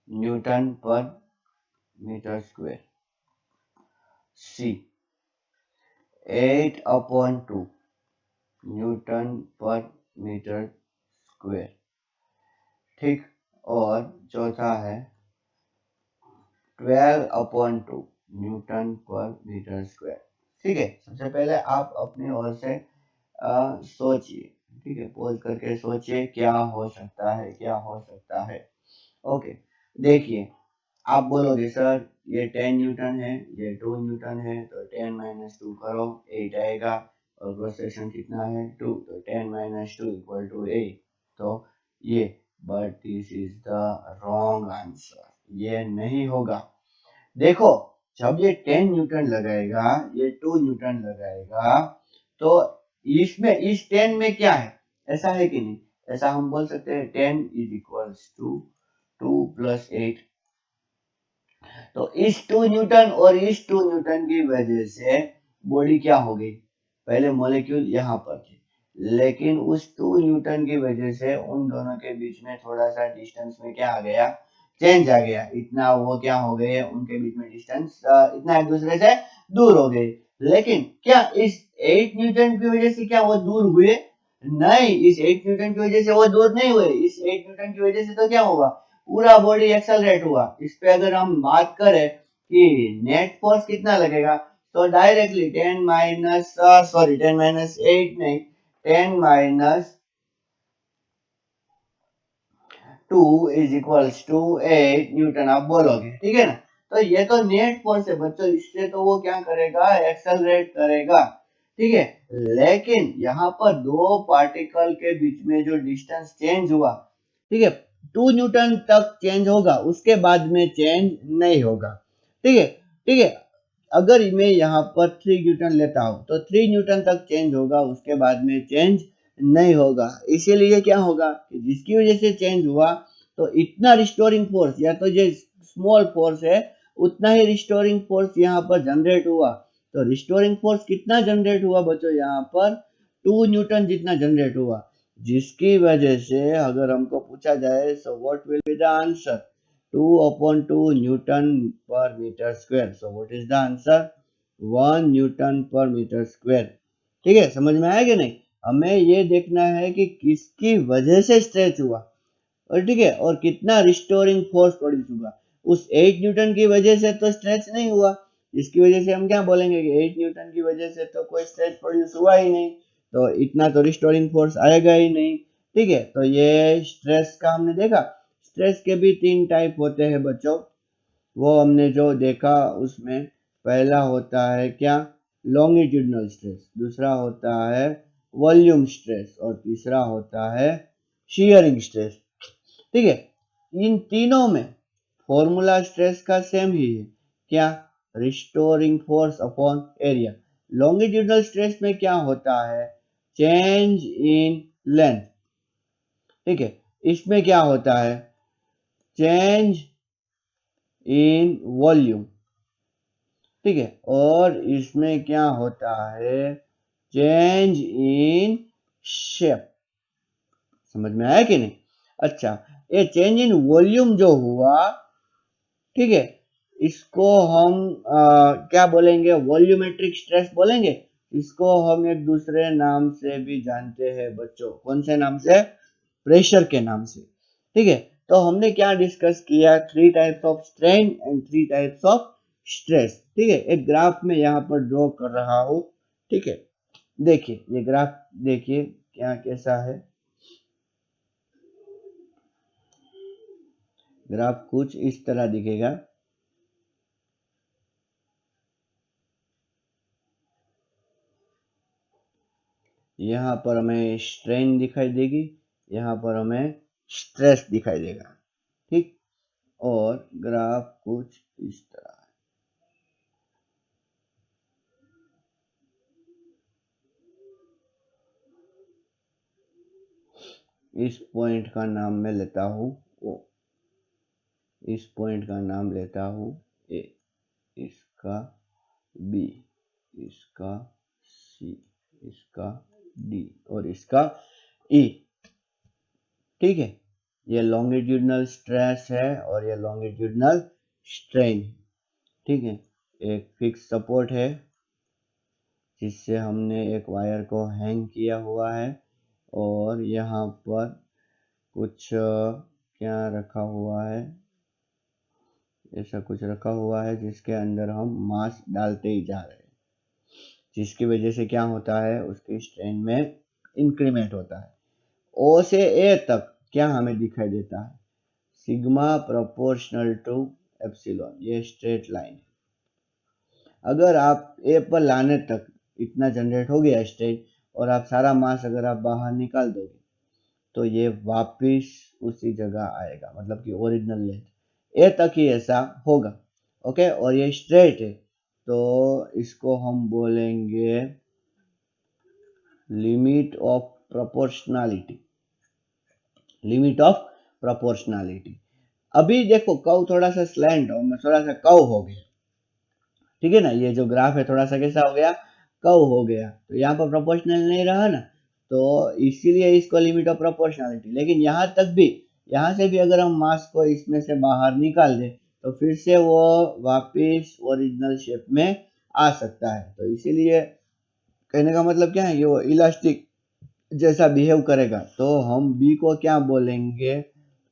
न्यूटन/मीटर स्क्वायर। सी 8/2 न्यूटन/मीटर स्क्वायर। ठीक। और चौथा है 12/2 न्यूटन/मीटर स्क्वायर। ठीक है। सबसे पहले आप अपनी ओर से सोचिए, ठीक है, पॉज करके सोचिए क्या हो सकता है, क्या हो सकता है। ओके, देखिए आप बोलोगे सर ये 10 न्यूटन है, ये 2 न्यूटन है, तो 10 - 2 करो 8 आएगा। और क्रॉस सेक्शन कितना है? 2, तो 10 - 2 = 8। तो ये, but this is the wrong answer, ये नहीं होगा। देखो जब ये 10 न्यूटन लगाएगा, ये 2 न्यूटन लगाएगा, तो इसमें इस 10 में क्या है? ऐसा है कि नहीं? ऐसा हम बोल सकते हैं 10 = 2 + 8। तो इस 2 न्यूटन और इस 2 न्यूटन की वजह से बॉडी क्या हो गई? पहले मॉलिक्यूल यहाँ पर थे, लेकिन उस 2 न्यूटन की वजह से उन दोनों के बीच में थोड़ा सा डिस्टेंस में क्या आ गया? चेंज आ गया। इतना वो क्या हो गए, उनके बीच में डिस्टेंस इतना एक दूसरे से दूर हो गए। लेकिन क्या इस 8 न्यूटन की वजह से क्या वो दूर हुए? नहीं, इस 8 न्यूटन की वजह से वो दूर नहीं हुए। इस 8 न्यूटन की वजह से तो क्या होगा? पूरा बॉडी एक्सेलरेट हुआ। इस पे अगर हम बात करें कि नेट फोर्स कितना लगेगा, तो डायरेक्टली 10 - 8 नहीं, 10 - 2 = 8 न्यूटन आप बोलोगे, ठीक है ना? तो ये तो नेट फोर्स है बच्चों, इससे तो वो क्या करेगा? एक्सेलरेट करेगा। ठीक है। लेकिन यहाँ पर दो पार्टिकल के बीच में जो डिस्टेंस चेंज हुआ, ठीक है, 2 न्यूटन तक चेंज होगा, उसके बाद में चेंज नहीं होगा। ठीक है। ठीक है। अगर मैं यहाँ पर 3 न्यूटन लेता हूँ तो 3 न्यूटन तक चेंज होगा, उसके बाद में चेंज नहीं होगा। इसीलिए क्या होगा कि जिसकी वजह से चेंज हुआ, तो इतना रिस्टोरिंग फोर्स, या तो जो स्मॉल फोर्स है उतना ही रिस्टोरिंग फोर्स यहाँ पर जनरेट हुआ। तो रिस्टोरिंग फोर्स कितना जनरेट हुआ बच्चों? यहाँ पर 2 न्यूटन जितना जनरेट हुआ, जिसकी वजह से अगर हमको पूछा जाए so what will be the answer? 2/2 newton per metre square. So what is the answer? 1 newton per metre square. ठीक है, समझ में आया कि नहीं? हमें ये देखना है कि किसकी वजह से स्ट्रेच हुआ, और ठीक है, और कितना रिस्टोरिंग फोर्स प्रोड्यूस हुआ। उस 8 न्यूटन की वजह से तो स्ट्रेच नहीं हुआ, इसकी वजह से हम क्या बोलेंगे कि 8 न्यूटन की वजह से तो कोई स्ट्रेच प्रोड्यूस हुआ ही नहीं, तो इतना तो रिस्टोरिंग फोर्स आएगा ही नहीं। ठीक है, तो ये स्ट्रेस का हमने देखा। स्ट्रेस के भी 3 टाइप होते हैं बच्चों, वो हमने जो देखा उसमें पहला होता है क्या? लॉन्गिट्यूडनल स्ट्रेस, दूसरा होता है वॉल्यूम स्ट्रेस और तीसरा होता है शीयरिंग स्ट्रेस। ठीक है, इन तीनों में फॉर्मूला स्ट्रेस का सेम ही है, क्या? Restoring force upon area. Longitudinal stress में क्या होता है? Change in length. ठीक है, इसमें क्या होता है? Change in volume. ठीक है, और इसमें क्या होता है? Change in shape. समझ में आया कि नहीं? अच्छा, ये चेंज इन वॉल्यूम जो हुआ, ठीक है, इसको हम क्या बोलेंगे? वॉल्यूमेट्रिक स्ट्रेस बोलेंगे। इसको हम एक दूसरे नाम से भी जानते हैं बच्चों। कौन से नाम से? प्रेशर के नाम से। ठीक है, तो हमने क्या डिस्कस किया? 3 types of strain and 3 types of stress. ठीक है, एक ग्राफ में यहाँ पर ड्रॉ कर रहा हूं। ठीक है, देखिए ये ग्राफ देखिए क्या कैसा है। ग्राफ कुछ इस तरह दिखेगा। यहाँ पर हमें स्ट्रेन दिखाई देगी, यहाँ पर हमें स्ट्रेस दिखाई देगा। ठीक, और ग्राफ कुछ इस तरह है। इस पॉइंट का नाम मैं लेता हूँ ओ, इस पॉइंट का नाम लेता हूँ ए, इसका बी, इसका सी, इसका डी और इसका ई। ठीक है, ये लॉन्गिट्यूडनल स्ट्रेस है और ये लॉन्गिट्यूडनल स्ट्रेन। ठीक है, एक फिक्स सपोर्ट है जिससे हमने एक वायर को हैंग किया हुआ है और यहाँ पर कुछ क्या रखा हुआ है? ऐसा कुछ रखा हुआ है जिसके अंदर हम मास डालते ही जा रहे हैं, जिसकी वजह से क्या होता है? उसके स्ट्रेन में इंक्रीमेंट होता है। ओ से ए तक क्या हमें दिखाई देता है? Sigma proportional to epsilon. ये स्ट्रेट लाइन है। अगर आप ए पर लाने तक इतना जनरेट हो गया स्ट्रेन और आप सारा मास अगर आप बाहर निकाल दोगे तो ये वापिस उसी जगह आएगा, मतलब कि ओरिजिनल लेंथ ए तक ही ऐसा होगा। ओके, और ये स्ट्रेट है तो इसको हम बोलेंगे limit of proportionality. Limit of proportionality. अभी देखो कर्व थोड़ा सा स्लैंट हो, थोड़ा सा कर्व हो गया। ठीक है ना, ये जो ग्राफ है थोड़ा सा कैसा हो गया? कर्व हो गया, तो यहाँ पर प्रोपोर्शनल नहीं रहा ना, तो इसीलिए इसको लिमिट ऑफ प्रोपोर्शनैलिटी। लेकिन यहाँ तक भी, यहाँ से भी अगर हम मास को इसमें से बाहर निकाल दें तो फिर से वो वापस ओरिजिनल शेप में आ सकता है। तो इसीलिए कहने का मतलब क्या है कि वो इलास्टिक जैसा बिहेव करेगा। तो हम बी को क्या बोलेंगे?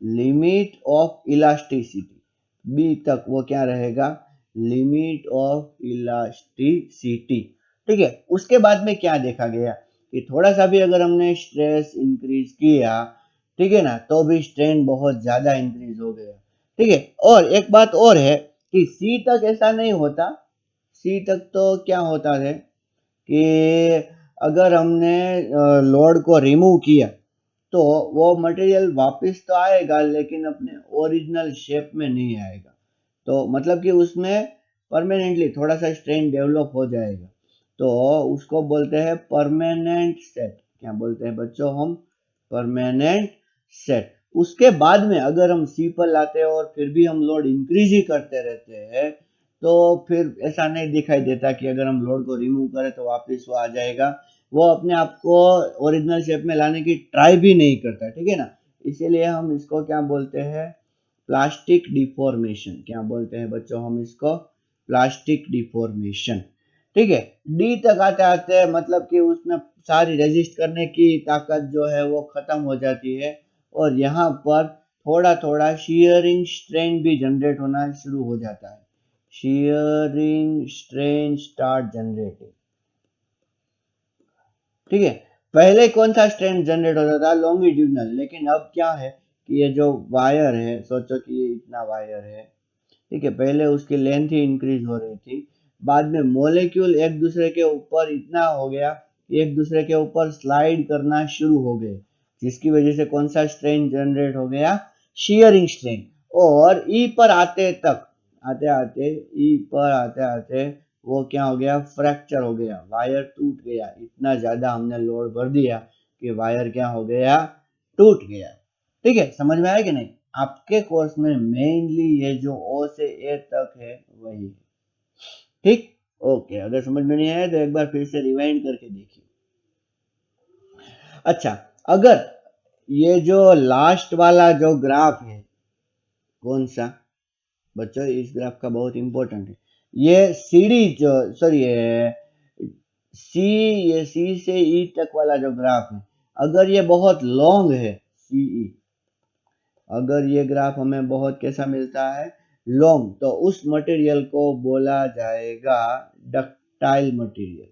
Limit of elasticity. बी तक वो क्या रहेगा? Limit of elasticity. ठीक है, उसके बाद में क्या देखा गया कि थोड़ा सा भी अगर हमने स्ट्रेस इंक्रीज किया, ठीक है ना, तो भी स्ट्रेन बहुत ज्यादा इंक्रीज हो गया। ठीक है, और एक बात और है कि सी तक ऐसा नहीं होता। सी तक तो क्या होता है कि अगर हमने लोड को रिमूव किया तो वो मटेरियल वापस तो आएगा लेकिन अपने ओरिजिनल शेप में नहीं आएगा। तो मतलब कि उसमें परमानेंटली थोड़ा सा स्ट्रेन डेवलप हो जाएगा, तो उसको बोलते हैं परमानेंट सेट। क्या बोलते हैं बच्चों हम? Permanent set. उसके बाद में अगर हम सी पर लाते हैं और फिर भी हम लोड इंक्रीज ही करते रहते हैं तो फिर ऐसा नहीं दिखाई देता कि अगर हम लोड को रिमूव करें तो वापस वो आ जाएगा। वो अपने आप को ओरिजिनल शेप में लाने की ट्राई भी नहीं करता। ठीक है ना, इसीलिए हम इसको क्या बोलते हैं? Plastic deformation. क्या बोलते हैं बच्चों हम इसको? Plastic deformation. ठीक है, डी तक आते आते मतलब कि उसमें सारी रेजिस्ट करने की ताकत जो है वो खत्म हो जाती है और यहाँ पर थोड़ा थोड़ा शीयरिंग स्ट्रेन भी जनरेट होना शुरू हो जाता है। Shearing strain start generating. ठीक है, पहले कौन सा स्ट्रेन जनरेट होता था? लॉन्गिट्यूडनल। लेकिन अब क्या है कि ये जो वायर है, सोचो कि ये इतना वायर है, ठीक है, पहले उसकी लेंथ ही इंक्रीज हो रही थी, बाद में मोलेक्यूल एक दूसरे के ऊपर इतना हो गया, एक दूसरे के ऊपर स्लाइड करना शुरू हो गए, जिसकी वजह से कौन सा स्ट्रेन जनरेट हो गया, शियरिंग स्ट्रेन। और ई पर आते तक, आते आते ई पर आते आते वो क्या हो गया, फ्रैक्चर हो गया, वायर टूट गया, इतना ज्यादा हमने लोड भर दिया कि वायर क्या हो गया, टूट गया। ठीक है, समझ में आया कि नहीं? आपके कोर्स में मेनली ये जो ओ से ए तक है वही। ठीक, ओके, अगर समझ में नहीं आया तो एक बार फिर से रिवाइंड करके देखिए। अच्छा, अगर ये जो लास्ट वाला जो ग्राफ है, कौन सा बच्चों, इस ग्राफ का बहुत इंपॉर्टेंट है, ये सीडी जो, सॉरी, सी, ये सी से ई तक वाला जो ग्राफ है, अगर ये बहुत लॉन्ग है, सीई, अगर ये ग्राफ हमें बहुत कैसा मिलता है, लॉन्ग, तो उस मटेरियल को बोला जाएगा डक्टाइल मटेरियल,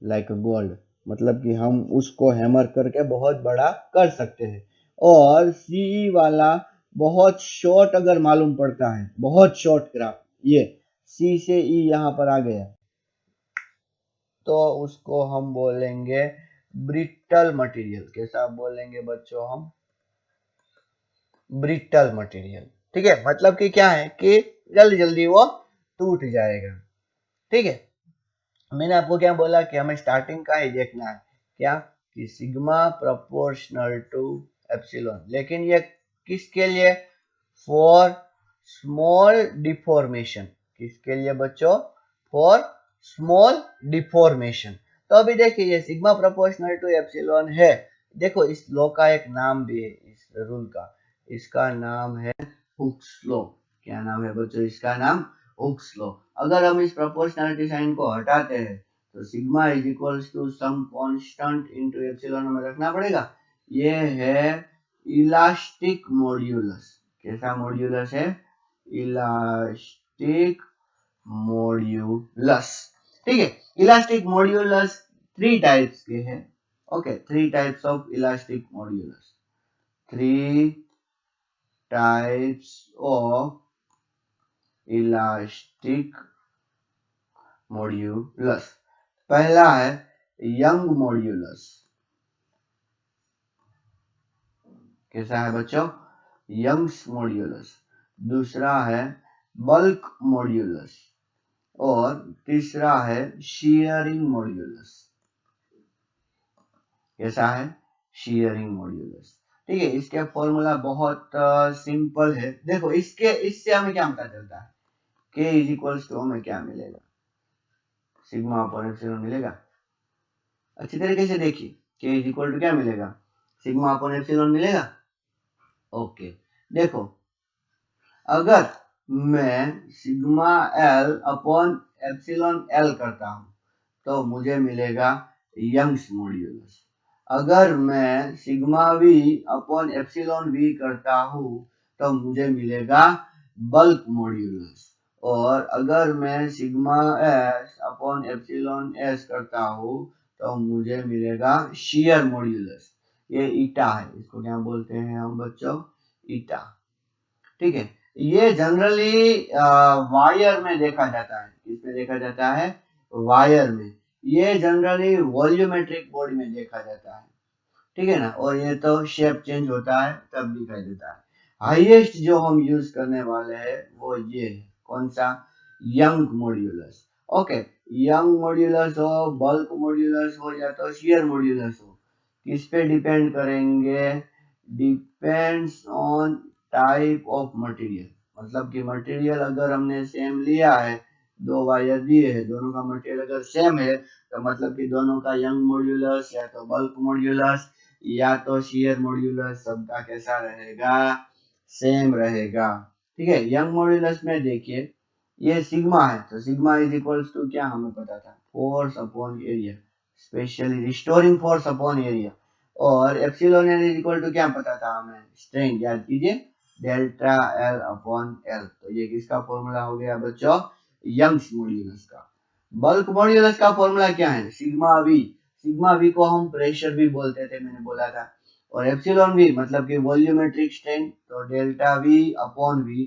लाइक गोल्ड, मतलब कि हम उसको हैमर करके बहुत बड़ा कर सकते हैं। और सी वाला बहुत शॉर्ट अगर मालूम पड़ता है, बहुत शॉर्ट ग्राफ, ये सी से ई यहां पर आ गया, तो उसको हम बोलेंगे ब्रिटल मटेरियल। कैसा बोलेंगे बच्चों हम, ब्रिटल मटेरियल। ठीक है, मतलब कि क्या है कि जल्दी जल्दी वो टूट जाएगा। ठीक है, मैंने आपको क्या बोला कि हमें स्टार्टिंग का ही देखना है, क्या, कि सिग्मा प्रोपोर्शनल टू एप्सिलॉन, लेकिन ये किसके लिए, फॉर स्मॉल डिफॉर्मेशन, किसके लिए बच्चों, फॉर स्मॉल डिफॉर्मेशन। तो अभी देखिए ये सिग्मा प्रोपोर्शनल टू एप्सिलॉन है, देखो इस लॉ का एक नाम भी है, इस रूल का, इसका नाम है हुक्स लॉ। क्या नाम है बच्चों, इसका नाम हुक्स लॉ। अगर हम इस प्रोपोर्शनलिटी साइन को हटाते हैं तो sigma is equals to some constant into epsilon हमें रखना पड़ेगा। ये है इलास्टिक मॉड्यूलस। कैसा मॉड्यूलस है, इलास्टिक मॉड्यूलस। ठीक है, इलास्टिक मॉड्यूलस थ्री टाइप्स के हैं। Okay, three types of elastic modulus, three types of elastic modulus. पहला है यंग मॉड्यूलस। कैसा है बच्चों, यंग्स मॉड्यूलस। दूसरा है बल्क मॉड्यूलस, और तीसरा है शीयरिंग मॉड्यूलस। कैसा है, शीयरिंग मॉड्यूलस। ठीक है, इसके फॉर्मूला बहुत सिंपल है। देखो इससे हमें क्या पता चलता है, k इज इक्वल्स टू हमें क्या मिलेगा, सिग्मा अपॉन एप्सिलॉन मिलेगा। अच्छी तरीके से देखिए, k इज इक्वल टू क्या मिलेगा, सिग्मा अपॉन एप्सिलॉन मिलेगा। ओके, देखो अगर मैं sigma L upon epsilon L करता हूं तो मुझे मिलेगा यंग्स मॉड्यूलस। अगर मैं sigma V upon epsilon V करता हूं तो मुझे मिलेगा बल्क मॉड्यूलस। और अगर मैं sigma S upon epsilon S करता हूं तो मुझे मिलेगा शियर मॉड्यूलस। ये ईटा है, इसको क्या बोलते हैं हम बच्चों, ईटा। ठीक है, ये जनरली वायर में देखा जाता है। किसमें देखा जाता है, वायर में। ये जनरली वॉल्यूमेट्रिक बॉडी में देखा जाता है। ठीक है ना, और ये तो शेप चेंज होता है तब दिखाई देता है। हाईएस्ट जो हम यूज करने वाले हैं वो ये है, कौन सा, young modulus. Okay, young modulus हो, बल्क मॉड्यूलस हो, या तो शियर मॉड्यूलस हो, किस पे डिपेंड करेंगे, depends on type of material. मतलब कि मटेरियल अगर हमने सेम लिया है, दो वायर दिए हैं, दोनों का मटेरियल अगर सेम है तो मतलब कि दोनों का यंग मॉड्यूलस या तो बल्क मॉड्यूलस या तो शियर मॉड्यूलस सबका कैसा रहेगा, सेम रहेगा। ठीक है, यंग मॉड्यूलस में देखिए ये सिग्मा है, तो सिग्मा इज इक्वल्स टू क्या हमें पता था, force upon area, specially restoring force upon area. और epsilon L is equal to क्या पता था हमें, स्ट्रेन, याद कीजिए, डेल्टा एल अपॉन एल। तो ये किसका फॉर्मूला हो गया बच्चों, यंग्स मॉड्यूलस का। बल्क मॉड्यूलस का फॉर्मूला क्या है, सिग्मा वी। सिग्मा वी को हम प्रेशर भी बोलते थे, मैंने बोला था। और एप्सिलॉन वी मतलब कि वॉल्यूमेट्रिक स्ट्रेन, तो डेल्टा वी अपॉन वी।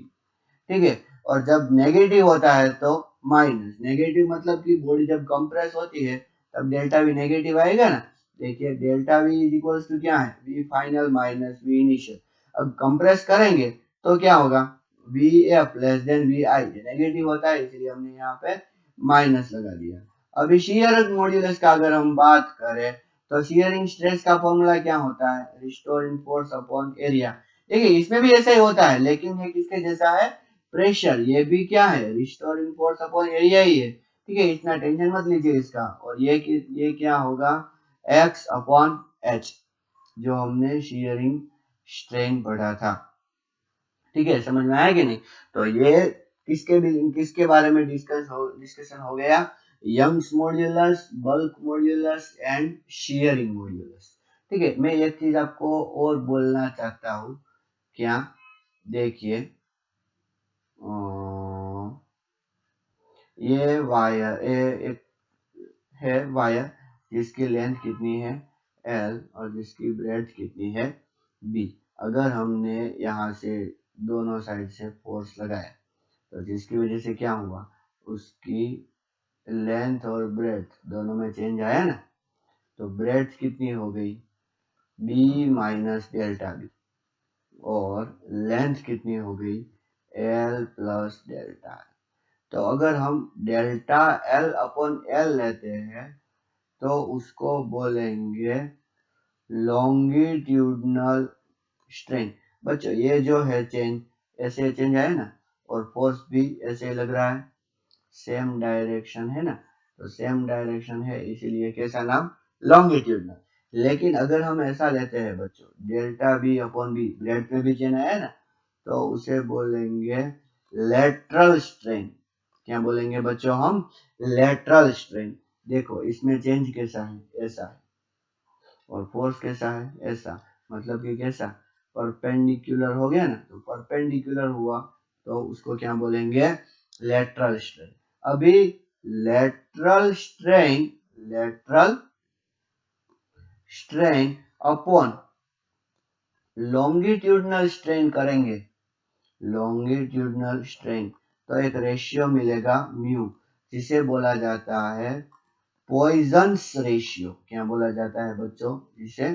ठीक है, और जब नेगेटिव होता है तो माइनस, नेगेटिव मतलब कि बॉडी जब कंप्रेस होती है तब डेल्टा वी नेगेटिव आएगा ना। देखिए delta V is equals to क्या है, V final minus V initial. अब कंप्रेस करेंगे तो क्या होगा, V F less than V I, negative होता है इसलिए हमने यहाँ पे माइनस लगा दिया। अभी शियर मॉड्यूलस का अगर हम बात करें तो शियरिंग स्ट्रेस का फॉर्मूला क्या होता है, रिस्टोरिंग फोर्स अपॉन एरिया। देखिए इसमें भी ऐसा ही होता है, लेकिन ये किसके जैसा है, प्रेशर, ये भी क्या है, रिस्टोरिंग फोर्स अपॉन एरिया ही है। ठीक है, इतना टेंशन मत लीजिए इसका। और ये क्या होगा, x अपॉन h, जो हमने शियरिंग स्ट्रेन पढ़ा था। ठीक है, समझ में आया कि नहीं। तो ये किसके बारे में डिस्कशन हो गया, Young's modulus, bulk modulus and shearing modulus. ठीक है, मैं एक चीज आपको और बोलना चाहता हूँ, क्या, देखिए ये वायर एक है वायर जिसकी लेंथ कितनी है L और जिसकी ब्रेड्थ कितनी है B। अगर हमने यहाँ से दोनों साइड से फोर्स लगाया तो जिसकी वजह से क्या हुआ, उसकी लेंथ और ब्रेड्थ दोनों में चेंज आया ना। तो ब्रेड्थ कितनी हो गई, B माइनस डेल्टा B, और लेंथ कितनी हो गई, L प्लस डेल्टा। तो अगर हम डेल्टा L अपॉन L लेते हैं तो उसको बोलेंगे लॉन्गिट्यूडनल स्ट्रेन। बच्चों ये जो है चेंज, ऐसे चेंज है ना, और फोर्स भी ऐसे लग रहा है, सेम डायरेक्शन है ना, तो सेम डायरेक्शन है इसीलिए कैसा नाम, लॉन्गिट्यूडनल। लेकिन अगर हम ऐसा लेते हैं बच्चों, delta B upon B, breadth पे भी चेंज है ना, तो उसे बोलेंगे लेटरल स्ट्रेन। क्या बोलेंगे बच्चों हम, लेटरल स्ट्रेन। देखो इसमें चेंज कैसा है, ऐसा है, और फोर्स कैसा है, ऐसा, मतलब कि कैसा, परपेंडिकुलर हो गया ना, तो परपेंडिकुलर हुआ तो उसको क्या बोलेंगे, लेटरल स्ट्रेन। अभी lateral strain, lateral strain upon longitudinal strain करेंगे, लॉन्गिट्यूडनल स्ट्रेन, तो एक रेशियो मिलेगा म्यू, जिसे बोला जाता है पॉइजन्स रेशियो। क्या बोला जाता है बच्चों, जिसे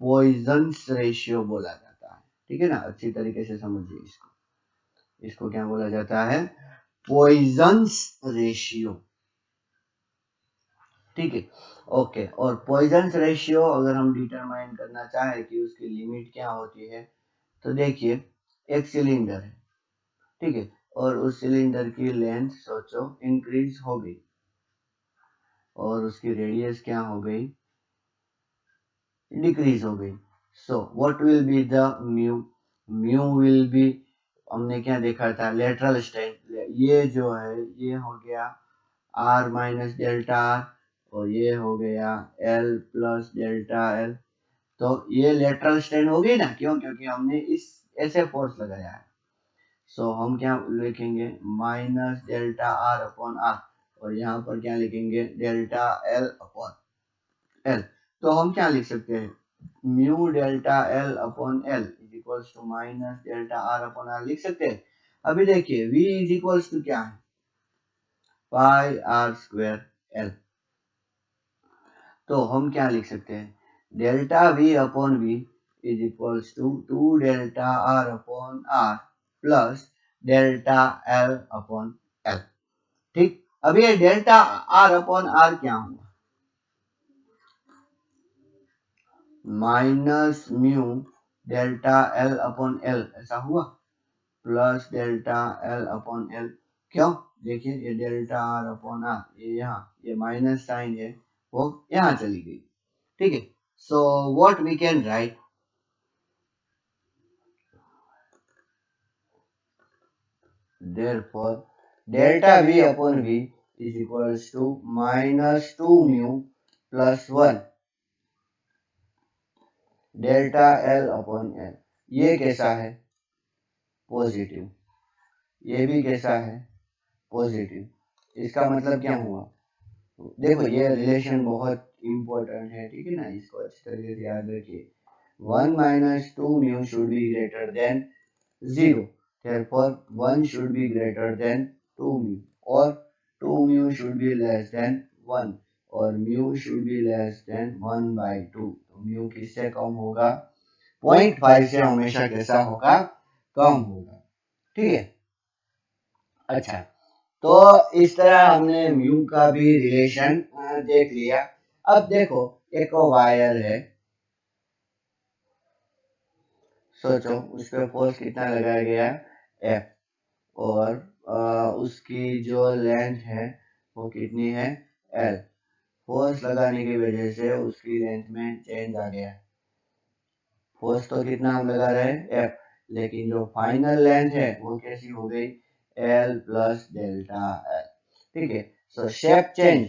पॉइजन्स रेशियो बोला जाता है। ठीक है ना, अच्छी तरीके से समझिए इसको, इसको क्या बोला जाता है, पॉइजन्स रेशियो। ठीक है, ओके। और पॉइजन्स रेशियो अगर हम डिटरमाइन करना चाहे कि उसकी लिमिट क्या होती है, तो देखिए एक सिलेंडर है, ठीक है, और उस सिलेंडर की लेंथ सोचो इंक्रीज हो गई, और उसकी रेडियस क्या हो गई, डिक्रीज हो गई। सो what will be the mu, mu will be, हमने क्या देखा था, लेटरल स्ट्रेन, ये जो है ये हो गया r माइनस डेल्टा आर, और ये हो गया L प्लस डेल्टा L। तो ये लेटरल स्ट्रेन होगी ना, क्यों, क्योंकि हमने इस ऐसे फोर्स लगाया है। सो हम क्या लिखेंगे, minus delta R upon R, और यहाँ पर क्या लिखेंगे, डेल्टा L अपॉन L। तो हम क्या लिख सकते हैं, mu delta L upon L is equals to minus delta R upon R लिख सकते हैं। अभी देखिए V इज इक्वल्स टू क्या है, पाई आर स्क्वायर L। तो हम क्या लिख सकते हैं, delta V upon V is equals to 2 delta R upon R plus delta L upon L। ठीक, अब ये डेल्टा R अपॉन R क्या हुआ, minus mu delta L upon L ऐसा हुआ, plus delta L upon L। क्यों, देखिए ये डेल्टा R अपॉन R, ये यहाँ ये माइनस साइन है वो यहाँ चली गई। ठीक है, so what we can write, therefore delta V upon V is equals to minus 2 mu plus 1 delta L upon L। ये कैसा है, पॉजिटिव, ये भी कैसा है, पॉजिटिव। इसका मतलब क्या हुआ, देखो ये रिलेशन बहुत इंपॉर्टेंट है, ठीक है ना, इसको अच्छी तरीके से याद रखिए। 1 minus 2 mu should be greater than 0, therefore 1 should be greater than 2 mu, और 2 mu should be less than 1 और mu should be less than 1/2। तो म्यू किससे कम होगा? 0.5 से हमेशा कैसा होगा? कम होगा। ठीक है। अच्छा, तो इस तरह हमने म्यू का भी रिलेशन देख लिया। अब देखो, एक वायर है, सोचो उस पर फोर्स कितना लगाया गया? एफ। और उसकी जो लेंथ है वो कितनी है? एल। फोर्स लगाने की वजह से उसकी लेंथ में चेंज आ गया। फोर्स तो कितना हम लगा रहे हैं? एफ। लेकिन जो फाइनल लेंथ है वो कैसी हो गई? L plus delta L. ठीक है। सो shape change,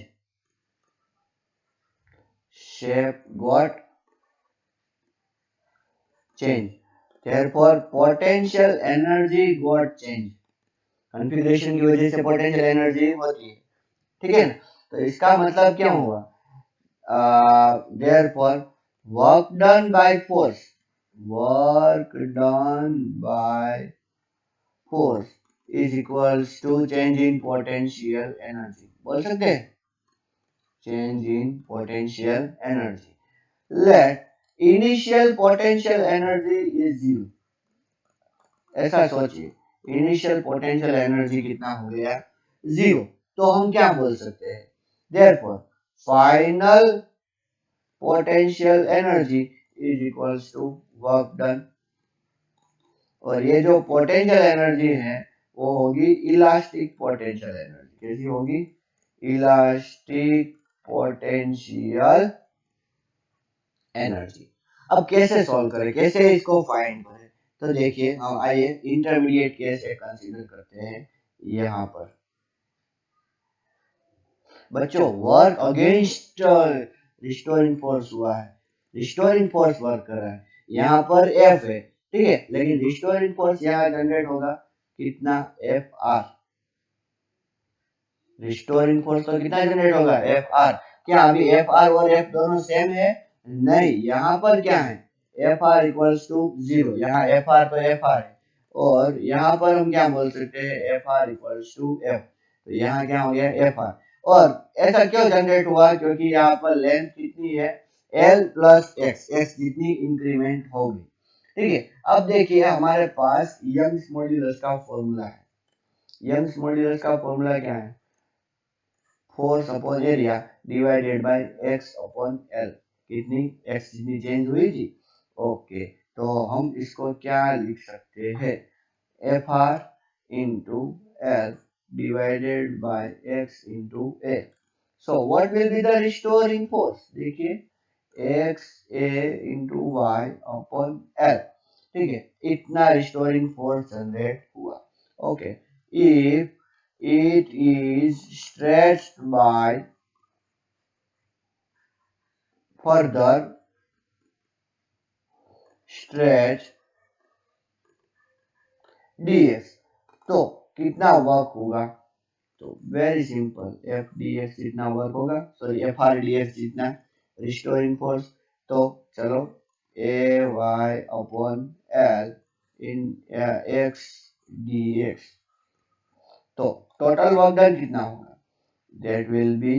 shape got change, therefore potential energy got change। Configuration की वजह से पोटेंशियल एनर्जी होती है। ठीक है ना? तो इसका मतलब क्या हुआ? therefore work done by force, work done by force is equals to change in potential energy। बोल सकते हैं? change in potential energy। let initial potential energy is 0। ऐसा सोचिए, इनिशियल पोटेंशियल एनर्जी कितना हो गया? 0। तो हम क्या बोल सकते हैं? therefore final potential energy is equals to work done. और ये जो पोटेंशियल एनर्जी है वो होगी इलास्टिक पोटेंशियल एनर्जी। कैसी होगी? Elastic potential energy. अब कैसे सॉल्व करें, कैसे इसको फाइंड करें? तो देखिए, हम आइए इंटरमीडिएट केस एक कंसीडर करते हैं। यहाँ पर बच्चों वर्क अगेंस्ट रिस्टोरिंग फोर्स हुआ है, रिस्टोरिंग फोर्स वर्क कर रहा है। यहाँ पर एफ है, ठीक है, लेकिन रिस्टोरिंग फोर्स यहाँ जनरेट होगा कितना? F R. रिस्टोरिंग फोर्स तो कितना जनरेट होगा? F R. क्या अभी एफ आर और एफ दोनों सेम है? नहीं, यहाँ पर क्या है? F R equals to 0। यहाँ एफ आर तो एफ आर है और यहाँ पर हम क्या बोल सकते हैं? F R equals to F. तो यहाँ क्या हो गया? F R. और ऐसा क्यों जनरेट हुआ? क्योंकि यहाँ पर लेंथ कितनी है? एल प्लस एक्स, एक्स जितनी इंक्रीमेंट होगी। ठीक है। अब देखिए हमारे पास यंग्स मॉड्यूलस का फॉर्मूला है। यंग्स मॉड्यूलस का फॉर्मूला क्या है? Force upon area divided by x upon L. कितनी? एक्स जितनी चेंज हुई थी। ओके, तो हम इसको क्या लिख सकते हैं? F are into L divided by x into A. So what will be the restoring force? देखिए, एक्स ए इंटू वाई अपॉन एल। ठीक है, इतना रिस्टोरिंग फोर्स जनरेट हुआ। Okay, if it is stretched by further stretch ds, तो कितना work होगा? तो very simple, F D x जितना वर्क होगा, sorry F R D x जितना रिस्टोरिंग फोर्स। तो चलो ए वाई अपॉन एल इन एक्स डी एक्स। तो टोटल वर्क डन कितना होगा? That will be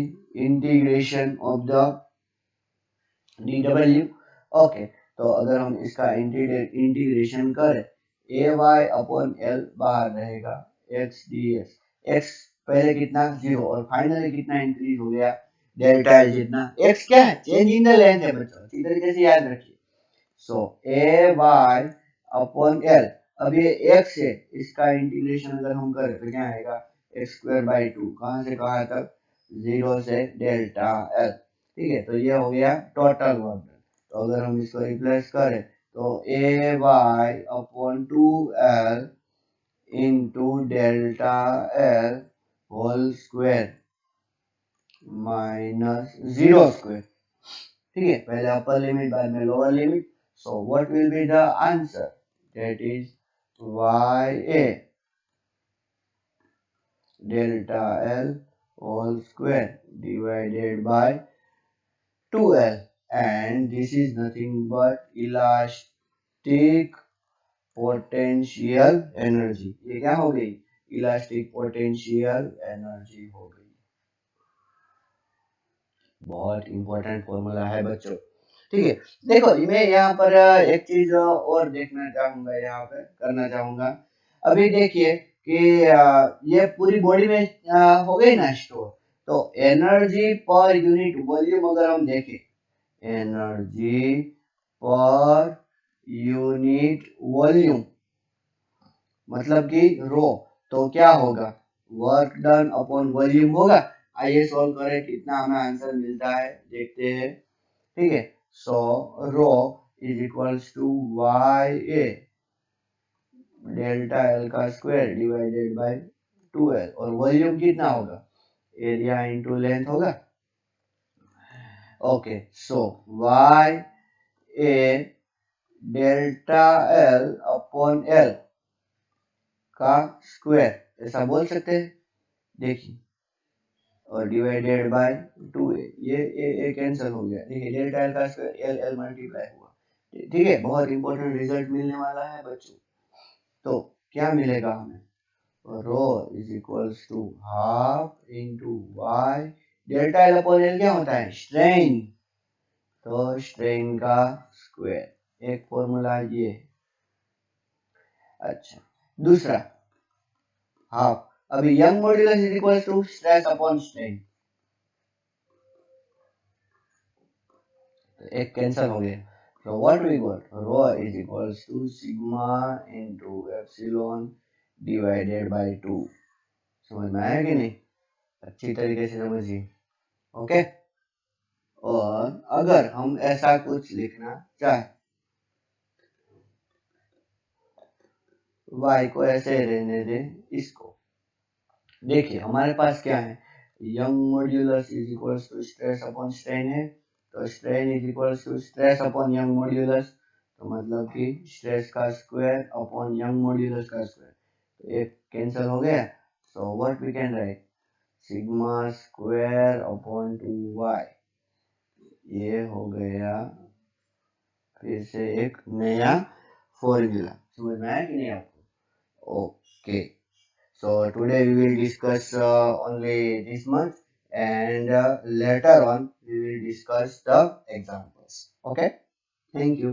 integration of the dw। Okay, तो अगर हम इसका इंटीग्रेशन करें, ए वाई अपॉन एल बाहर रहेगा, एक्स डी एक्स। एक्स पहले कितना? 0 और फाइनली कितना इंक्रीज हो गया? डेल्टा एल जितना। एक्स क्या है? चेंज इन द लेंथ है बच्चों, इसी तरीके से याद रखिए। सो ए वाई अपॉन एल, अब ये एक्स है, इसका इंटीग्रेशन अगर हम करें तो क्या आएगा? X square by 2। कहाँ से कहाँ तक? 0 से डेल्टा एल। ठीक है, तो ये हो गया टोटल वर्क। तो अगर हम इसको रिप्लेस करें तो A Y upon 2 L into delta L whole square minus 0 square. ठीक है, पहले अपर लिमिट बाद में lower limit. So what will be the answer? That is Y A delta L whole square divided by 2l, and this is nothing but elastic potential energy. ये क्या हो गई? Elastic potential energy हो गई। बहुत important formula है बच्चों। ठीक है, देखो मैं यहाँ पर एक चीज और देखना चाहूंगा, यहाँ पे करना चाहूंगा। अभी देखिए कि ये पूरी बॉडी में हो गई ना स्टोर, तो एनर्जी पर यूनिट वॉल्यूम अगर हम देखें, एनर्जी पर यूनिट वॉल्यूम मतलब कि रो, तो क्या होगा, वर्क डन अपॉन वॉल्यूम होगा। आइए सॉल्व करें, कितना हमें आंसर मिलता है देखते हैं। ठीक है, so rho is equals to Y A delta L का स्क्वायर डिवाइडेड बाय 2L, और वॉल्यूम कितना होगा, एरिया इंटू लेंथ होगा। Okay, so Y A delta L upon L का स्क्वायर ऐसा बोल सकते हैं, देखिए, और डिवाइडेड बाय 2A, ये कैंसिल हो गया। देखिए डेल्टा एल का स्क्वायर एल एल मल्टीप्लाई हुआ। ठीक है, बहुत इंपॉर्टेंट रिजल्ट मिलने वाला है बच्चों। तो क्या मिलेगा हमें, rho is equals to half into Y, delta L upon L क्या होता है, स्ट्रेन, तो स्ट्रेन का स्क्वायर, एक फॉर्मूला ये। अच्छा, दूसरा हाफ, अभी Young modulus is equals to stress upon strain, एक कैंसिल हो गया। So what we got, rho is equals to sigma into epsilon divided by 2। समझ में आया कि नहीं, अच्छी तरीके से समझिए। ओके, और अगर हम ऐसा कुछ लिखना चाहे, y को ऐसे रहने दें, इसको देखिए हमारे पास क्या है, Young modulus is equals to stress upon strain है, तो strain is equals to stress upon Young modulus, तो मतलब कि स्ट्रेस का स्क्वायर अपॉन यंग मॉड्यूलस का स्क्वायर, तो एक कैंसिल हो गया। So what we can write, sigma square upon 2y, ये हो गया फिर से एक नया फॉर्मूला। समझ में आया कि नहीं आपको? Okay, so today we will discuss only this much, and later on we will discuss the examples. Okay, thank you.